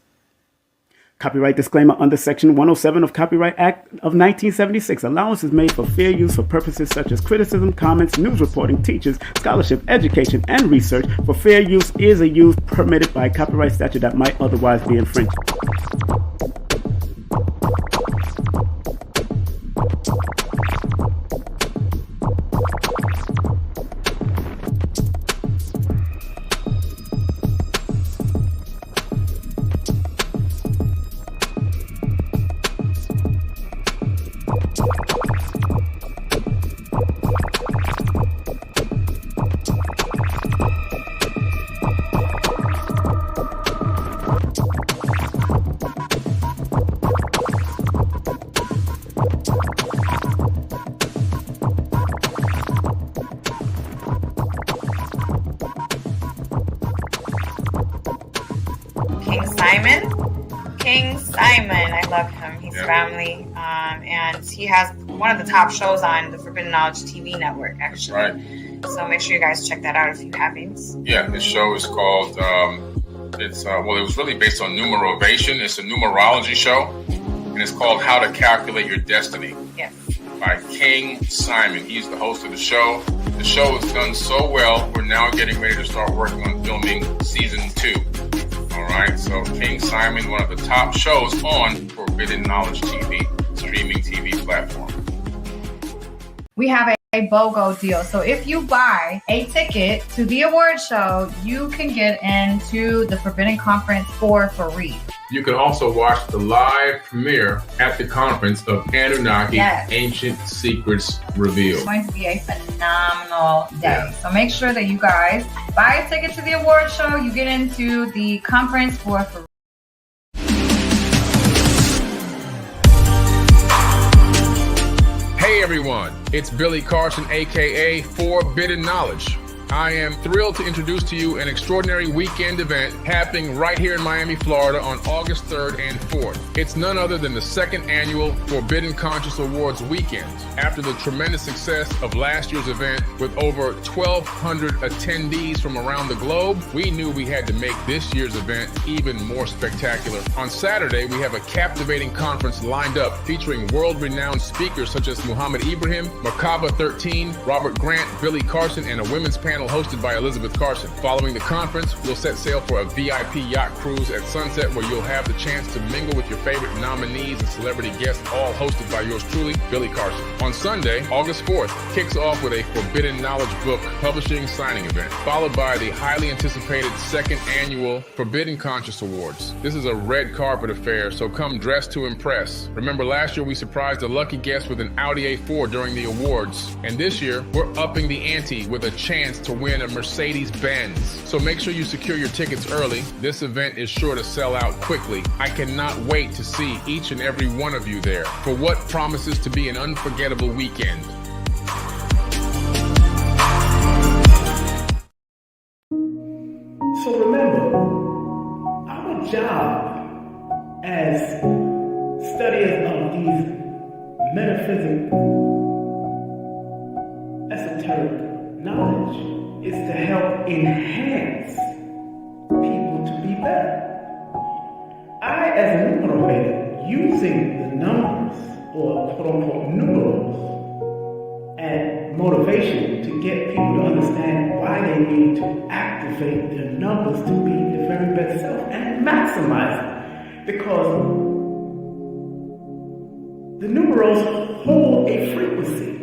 Copyright disclaimer under Section 107 of Copyright Act of 1976. Allowance is made for fair use for purposes such as criticism, comments, news reporting, teachers, scholarship, education, and research. For fair use is a use permitted by copyright statute that might otherwise be infringed. King Simon, I love him. He's family, and he has one of the top shows on the Forbidden Knowledge TV network, actually. Right. So make sure you guys check that out if you haven't. Yeah, this show is called, it was really based on Numerovation. It's a numerology show, and it's called How to Calculate Your Destiny. Yes. By King Simon. He's the host of the show. The show has done so well, we're now getting ready to start working on filming season 2. All right, so King Simon, one of the top shows on Forbidden Knowledge TV, streaming TV platform. We have a BOGO deal. So if you buy a ticket to the award show, you can get into the Forbidden Conference for free. You can also watch the live premiere at the conference of Anunnaki Ancient Secrets Revealed. It's going to be a phenomenal day. So make sure that you guys buy a ticket to the award show. You get into the conference for free. Hey everyone, it's Billy Carson, aka Forbidden Knowledge. I am thrilled to introduce to you an extraordinary weekend event happening right here in Miami, Florida on August 3rd and 4th. It's none other than the second annual Forbidden Conscious Awards weekend. After the tremendous success of last year's event with over 1,200 attendees from around the globe, we knew we had to make this year's event even more spectacular. On Saturday, we have a captivating conference lined up featuring world-renowned speakers such as Muhammad Ibrahim, Merkaba 13, Robert Grant, Billy Carson, and a women's panel hosted by Elizabeth Carson. Following the conference, we'll set sail for a VIP yacht cruise at sunset where you'll have the chance to mingle with your favorite nominees and celebrity guests, all hosted by yours truly, Billy Carson. On Sunday, August 4th, kicks off with a Forbidden Knowledge book publishing signing event, followed by the highly anticipated second annual Forbidden Conscious Awards. This is a red carpet affair, so come dressed to impress. Remember last year we surprised a lucky guest with an Audi A4 during the awards, and this year we're upping the ante with a chance to win a Mercedes-Benz. So make sure you secure your tickets early. This event is sure to sell out quickly. I cannot wait to see each and every one of you there for what promises to be an unforgettable weekend. So remember, our job as studiers of these metaphysical, esoteric knowledge is to help enhance people to be better. I, as a numerator, using the numbers, or quote-unquote numerals, and motivation to get people to understand why they need to activate their numbers to be their very best self and maximize it. Because the numerals hold a frequency.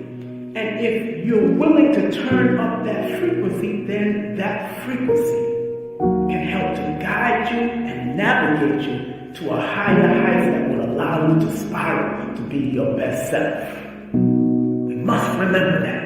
And if you're willing to turn up that frequency, then that frequency can help to guide you and navigate you to a higher height that will allow you to spiral to be your best self. We must remember that.